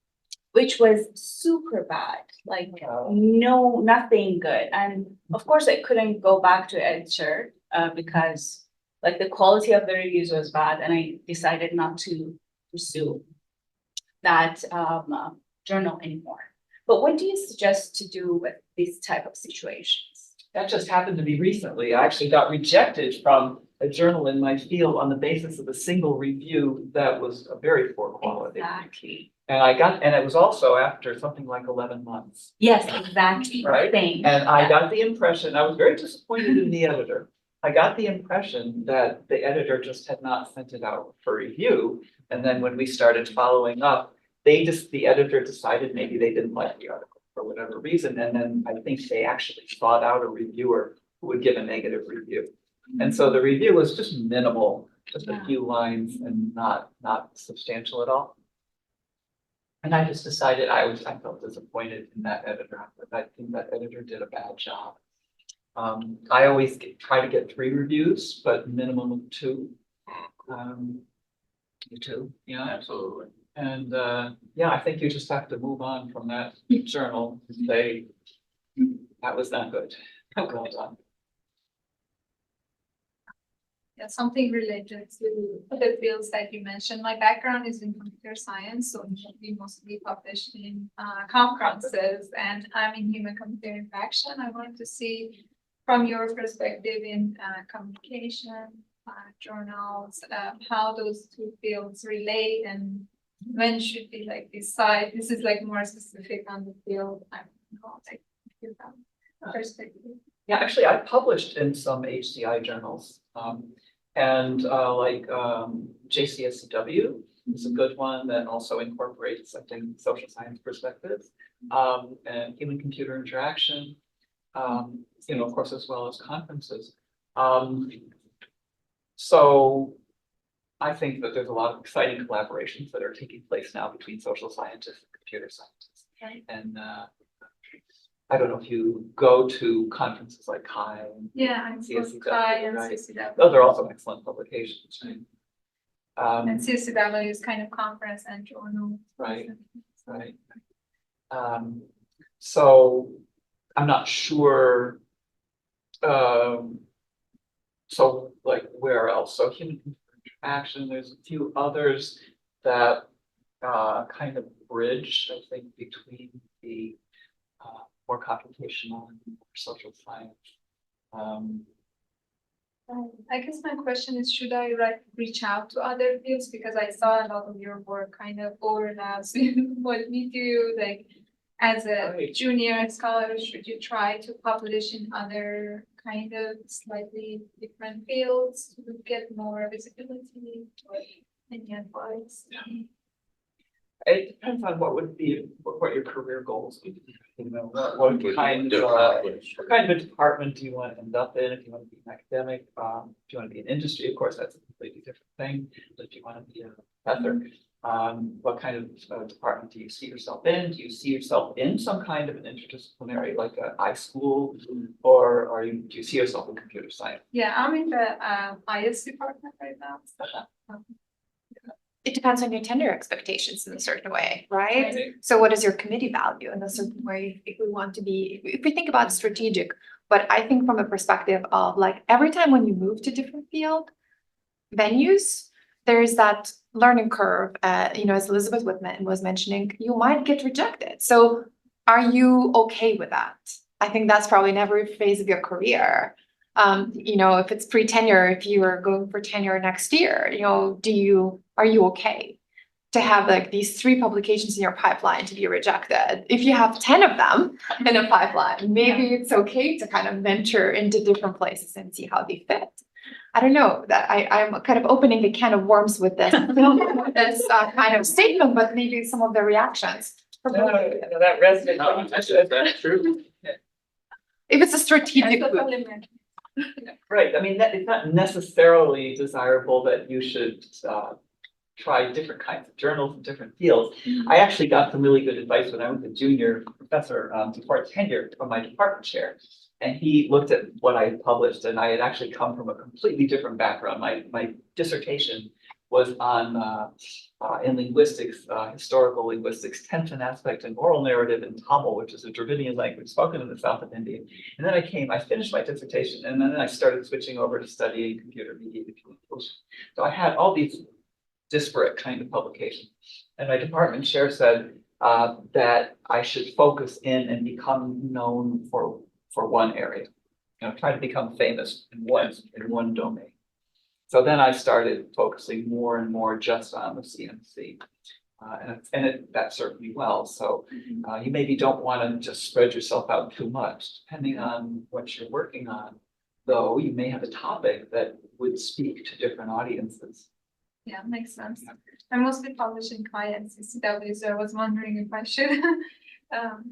which was super bad, like nothing good. And of course I couldn't go back to editor because like the quality of the reviews was bad and I decided not to pursue that journal anymore. But what do you suggest to do with these type of situations? That just happened to me recently. I actually got rejected from a journal in my field on the basis of a single review that was a very poor quality. Exactly. And it was also after something like 11 months. Yes, exactly. Right? Same. And I Yeah. got the impression, I was very disappointed in the editor. I got the impression that the editor just had not sent it out for review. And then when we started following up, the editor decided maybe they didn't like the article for whatever reason. And then I think they actually sought out a reviewer who would give a negative review. And so the review was just minimal, just a few lines and not substantial at all. And I just decided I felt disappointed in that editor. I think that editor did a bad job. I always try to get 3 reviews, but minimum of 2. 2, yeah. Absolutely. And yeah, I think you just have to move on from that journal and say, that was not good. Well done. Yeah, something related to the fields that you mentioned. My background is in computer science, so we mostly published in conferences, and I'm in human computer interaction. I wanted to see from your perspective in communication, journals, how those 2 fields relate and when should we like decide. This is like more specific on the field. I don't know, like perspective. Yeah, actually, I published in some HCI journals. And JCSCW is a good one that also incorporates, I think, social science perspectives, and human computer interaction, of course, as well as conferences. So I think that there's a lot of exciting collaborations that are taking place now between social scientists and computer scientists. Right. And I don't know if you go to conferences like CHI. Yeah, I'm CSCW, Kai and right? CSCW. Those are also excellent publications, right? And CSCW is kind of conference and journal. Right. Right. So I'm not sure. So like where else? So human interaction, there's a few others that kind of bridge, I think, between the more computational and more social science. I guess my question is, should I reach out to other fields? Because I saw a lot of your work kind of overlaps with what we do. Like as a Right. junior scholar, should you try to publish in other kind of slightly different fields to get more visibility or any advice? It depends on what your career goals would be. What kind of department do you want to end up in? If you want to be an academic, if you want to be in industry, of course, that's a completely different thing. But if you want to be a professor, what kind of department do you see yourself in? Do you see yourself in some kind of an interdisciplinary, like a iSchool, or do you see yourself in computer science? Yeah, I'm in the IS department right now. It depends on your tenure expectations in a certain way, right? Right. So what is your committee value in a certain way if we want to be, if we think about strategic, but I think from a perspective of like every time when you move to different field venues, there is that learning curve, as Elizabeth Whitman was mentioning, you might get rejected. So are you okay with that? I think that's probably in every phase of your career. If it's pre-tenure, if you are going for tenure next year, are you okay to have like these 3 publications in your pipeline to be rejected. If you have 10 of them in a pipeline, maybe it's okay to kind of venture into different places and see how they fit. I don't know, that I'm kind of opening a can of worms with this, this kind of statement, but maybe some of the reactions. That resonates. That's true. If it's a strategic That's move. element. Right, I mean, that it's not necessarily desirable that you should try different kinds of journals in different fields. I actually got some really good advice when I was a junior professor before tenure from my department chair. And he looked at what I had published, and I had actually come from a completely different background. My dissertation was on in linguistics, historical linguistics, tension aspect and oral narrative in Tamil, which is a Dravidian language spoken in the south of India. And then I finished my dissertation, and then I started switching over to studying computer mediated communication. So I had all these disparate kind of publications. And my department chair said that I should focus in and become known for one area, try to become famous in one domain. So then I started focusing more and more just on the CMC. That served me well. So you maybe don't want to just spread yourself out too much, depending on what you're working on. Though you may have a topic that would speak to different audiences. Yeah, makes sense. I mostly publish in CHI and CCW, so I was wondering if I should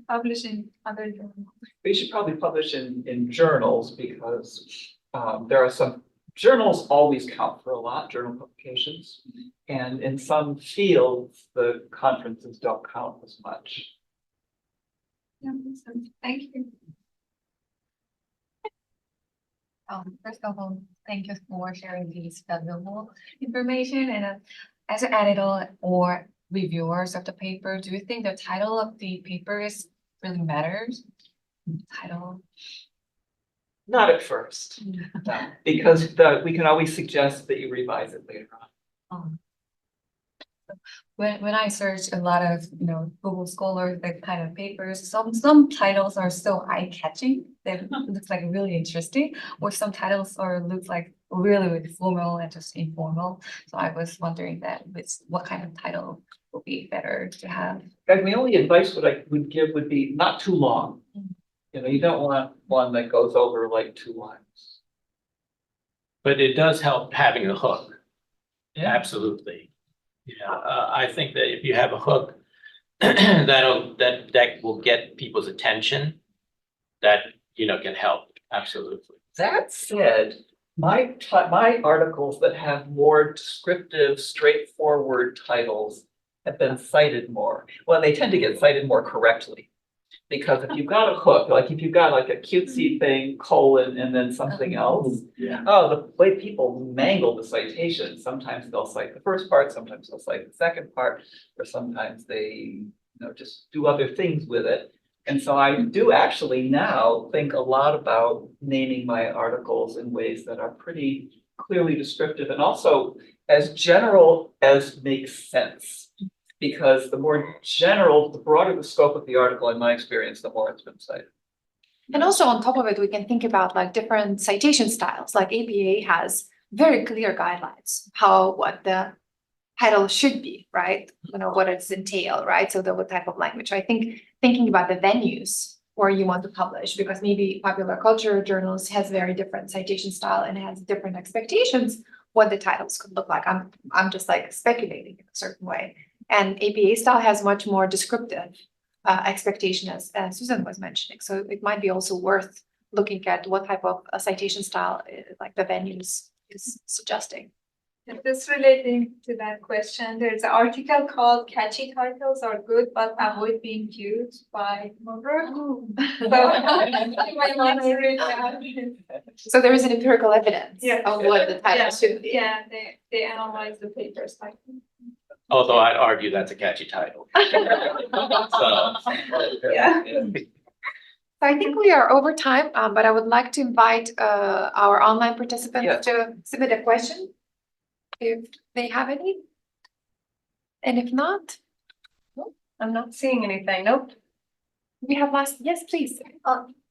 publish in other journals. We should probably publish in journals because there are some journals always count for a lot, journal publications. And in some fields, the conferences don't count as much. Yeah, makes sense. Thank you. First of all, thank you for sharing this valuable information. And as an editor or reviewers of the paper, do you think the title of the paper is really matters? Title? Not at first, no, because we can always suggest that you revise it later on. When I search a lot of Google Scholar, that kind of papers, some titles are so eye-catching. They looks like really interesting, or some titles looks like really formal and just informal. So I was wondering what kind of title would be better to have. Guys, the only advice I would give would be not too long. You don't want one that goes over like 2 lines. But it does help having a hook. Yeah. Absolutely. Yeah, I think that if you have a hook, that will get people's attention, that can help. Absolutely. That said, my articles that have more descriptive, straightforward titles have been cited more. Well, they tend to get cited more correctly. Because if you've got a hook, like if you've got like a cutesy thing, colon, and then something else, the way people mangle the citation, sometimes they'll cite the first part, sometimes they'll cite the second part, or sometimes they just do other things with it. And so I do actually now think a lot about naming my articles in ways that are pretty clearly descriptive and also as general as makes sense. Because the more general, the broader the scope of the article, in my experience, the more it's been cited. And also on top of it, we can think about like different citation styles. Like APA has very clear guidelines, what the title should be, right? What it's entail, right? So what type of language. I think thinking about the venues where you want to publish, because maybe popular culture journals has very different citation style and has different expectations what the titles could look like. I'm just like speculating in a certain way. And APA style has much more descriptive expectation, as Susan was mentioning. So it might be also worth looking at what type of a citation style, like the venues, is suggesting. Just relating to that question, there's an article called "Catchy Titles Are Good But Avoid Being Cute" by Moderator. So you might want to read that. So there is an empirical evidence Yeah. of what the title should be. Yeah, they analyze the papers like. Although I'd argue that's a catchy title. So, Yeah. So I think we are over time, but I would like to invite our online participants to submit a question if they have any. And if not, I'm not seeing anything. Nope. we have yes, please.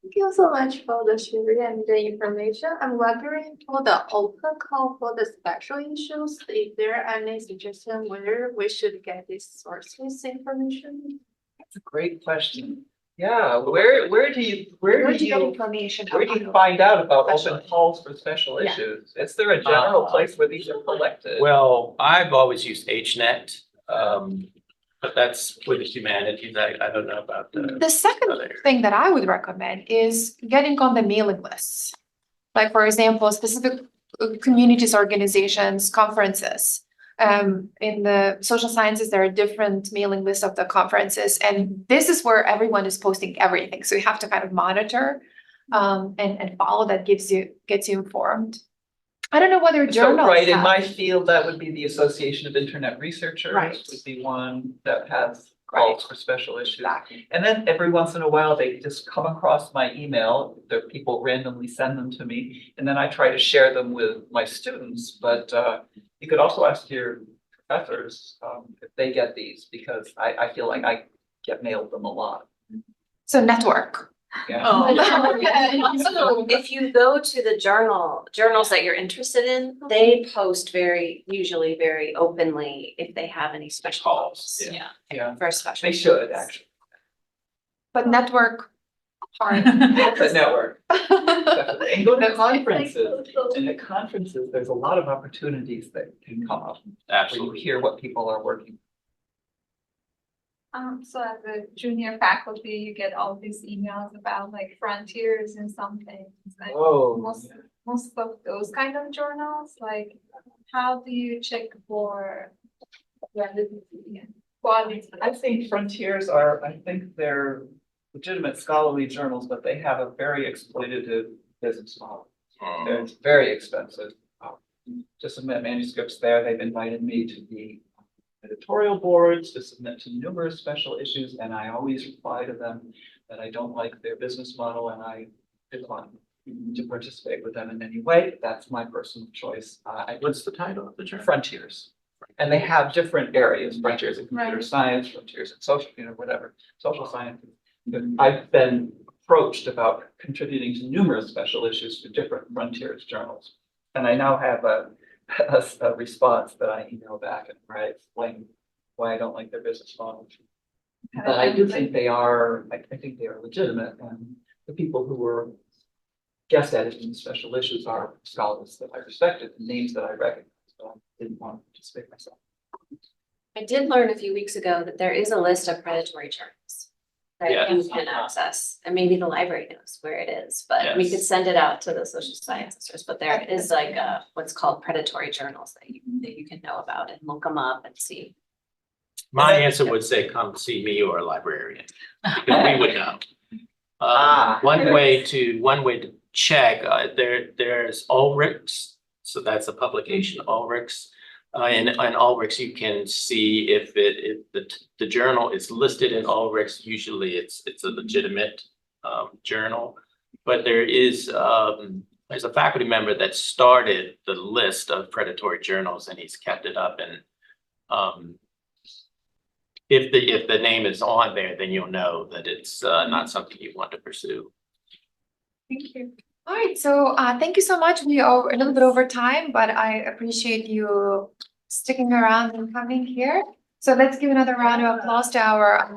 Thank you so much for the sharing and the information. I'm wondering for the open call for the special issues, if there are any suggestion where we should get this sources information? That's a great question. Yeah, where do you find out about open calls for special Yeah. issues? Is there a general place where these are collected? Well, I've always used HNet, but that's with the humanities. I don't know about the. The second other. thing that I would recommend is getting on the mailing lists. Like, for example, specific communities, organizations, conferences. In the social sciences, there are different mailing lists of the conferences, and this is where everyone is posting everything. So you have to kind of monitor and follow. That gets you informed. I don't know whether So, journals right, in have- my field, that would be the Association of Internet Researchers. Right. Would be one that has calls for special issues. Exactly. And then every once in a while, they just come across my email, the people randomly send them to me, and then I try to share them with my students, but you could also ask your professors if they get these, because I feel like I get mailed them a lot. So network. Yeah. Also, if you go to the journals that you're interested in, they post usually very openly if they have any special calls. Yeah. Yeah, For special. they should issues. actually. But network part. The network. Definitely. And go to That's conferences. And at conferences, there's a lot of opportunities that can come up. Where you Absolutely. hear what people are working. So as a junior faculty, you get all these emails about like frontiers and some things. And Oh. most of those kind of journals, like how do you check for validity and quality? I think Frontiers they're legitimate scholarly journals, but they have a very exploitative business model. It's very expensive. To submit manuscripts there, they've invited me to the editorial boards to submit to numerous special issues, and I always reply to them that I don't like their business model and I decline to participate with them in any way. That's my personal choice. What's the title of the journal? Frontiers. And they have different areas, frontiers in computer Right. science, frontiers in social, whatever, social sciences. But I've been approached about contributing to numerous special issues for different frontiers journals. And I now have a response that I email back and where I explain why I don't like their business model. But I do think they are, I think they are legitimate, and the people who were guest editing special issues are scholars that I respected, and names that I recognized, but I didn't want to participate myself. I did learn a few weeks ago that there is a list of predatory journals that you Yes. can access, and maybe the library knows where it is, but we Yes. could send it out to the social sciences, but there is like what's called predatory journals that you can know about and look them up and see. My answer would say, come see me or a librarian, because we would know. One way to check, there's Ulrichs, so that's a publication, Ulrichs. And Ulrichs, you can see if the journal is listed in Ulrichs, usually it's a legitimate journal. But there's a faculty member that started the list of predatory journals and he's kept it up, and if the name is on there, then you'll know that it's not something you want to pursue. Thank you. All right, so thank you so much. We are a little bit over time, but I appreciate you sticking around and coming here. So let's give another round of applause to our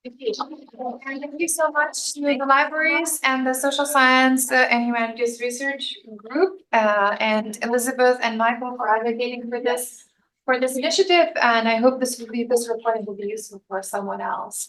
thank you so much to the libraries and the social science and humanities research group, and Elizabeth and Michael for advocating for this initiative. And I hope this recording will be useful for someone else.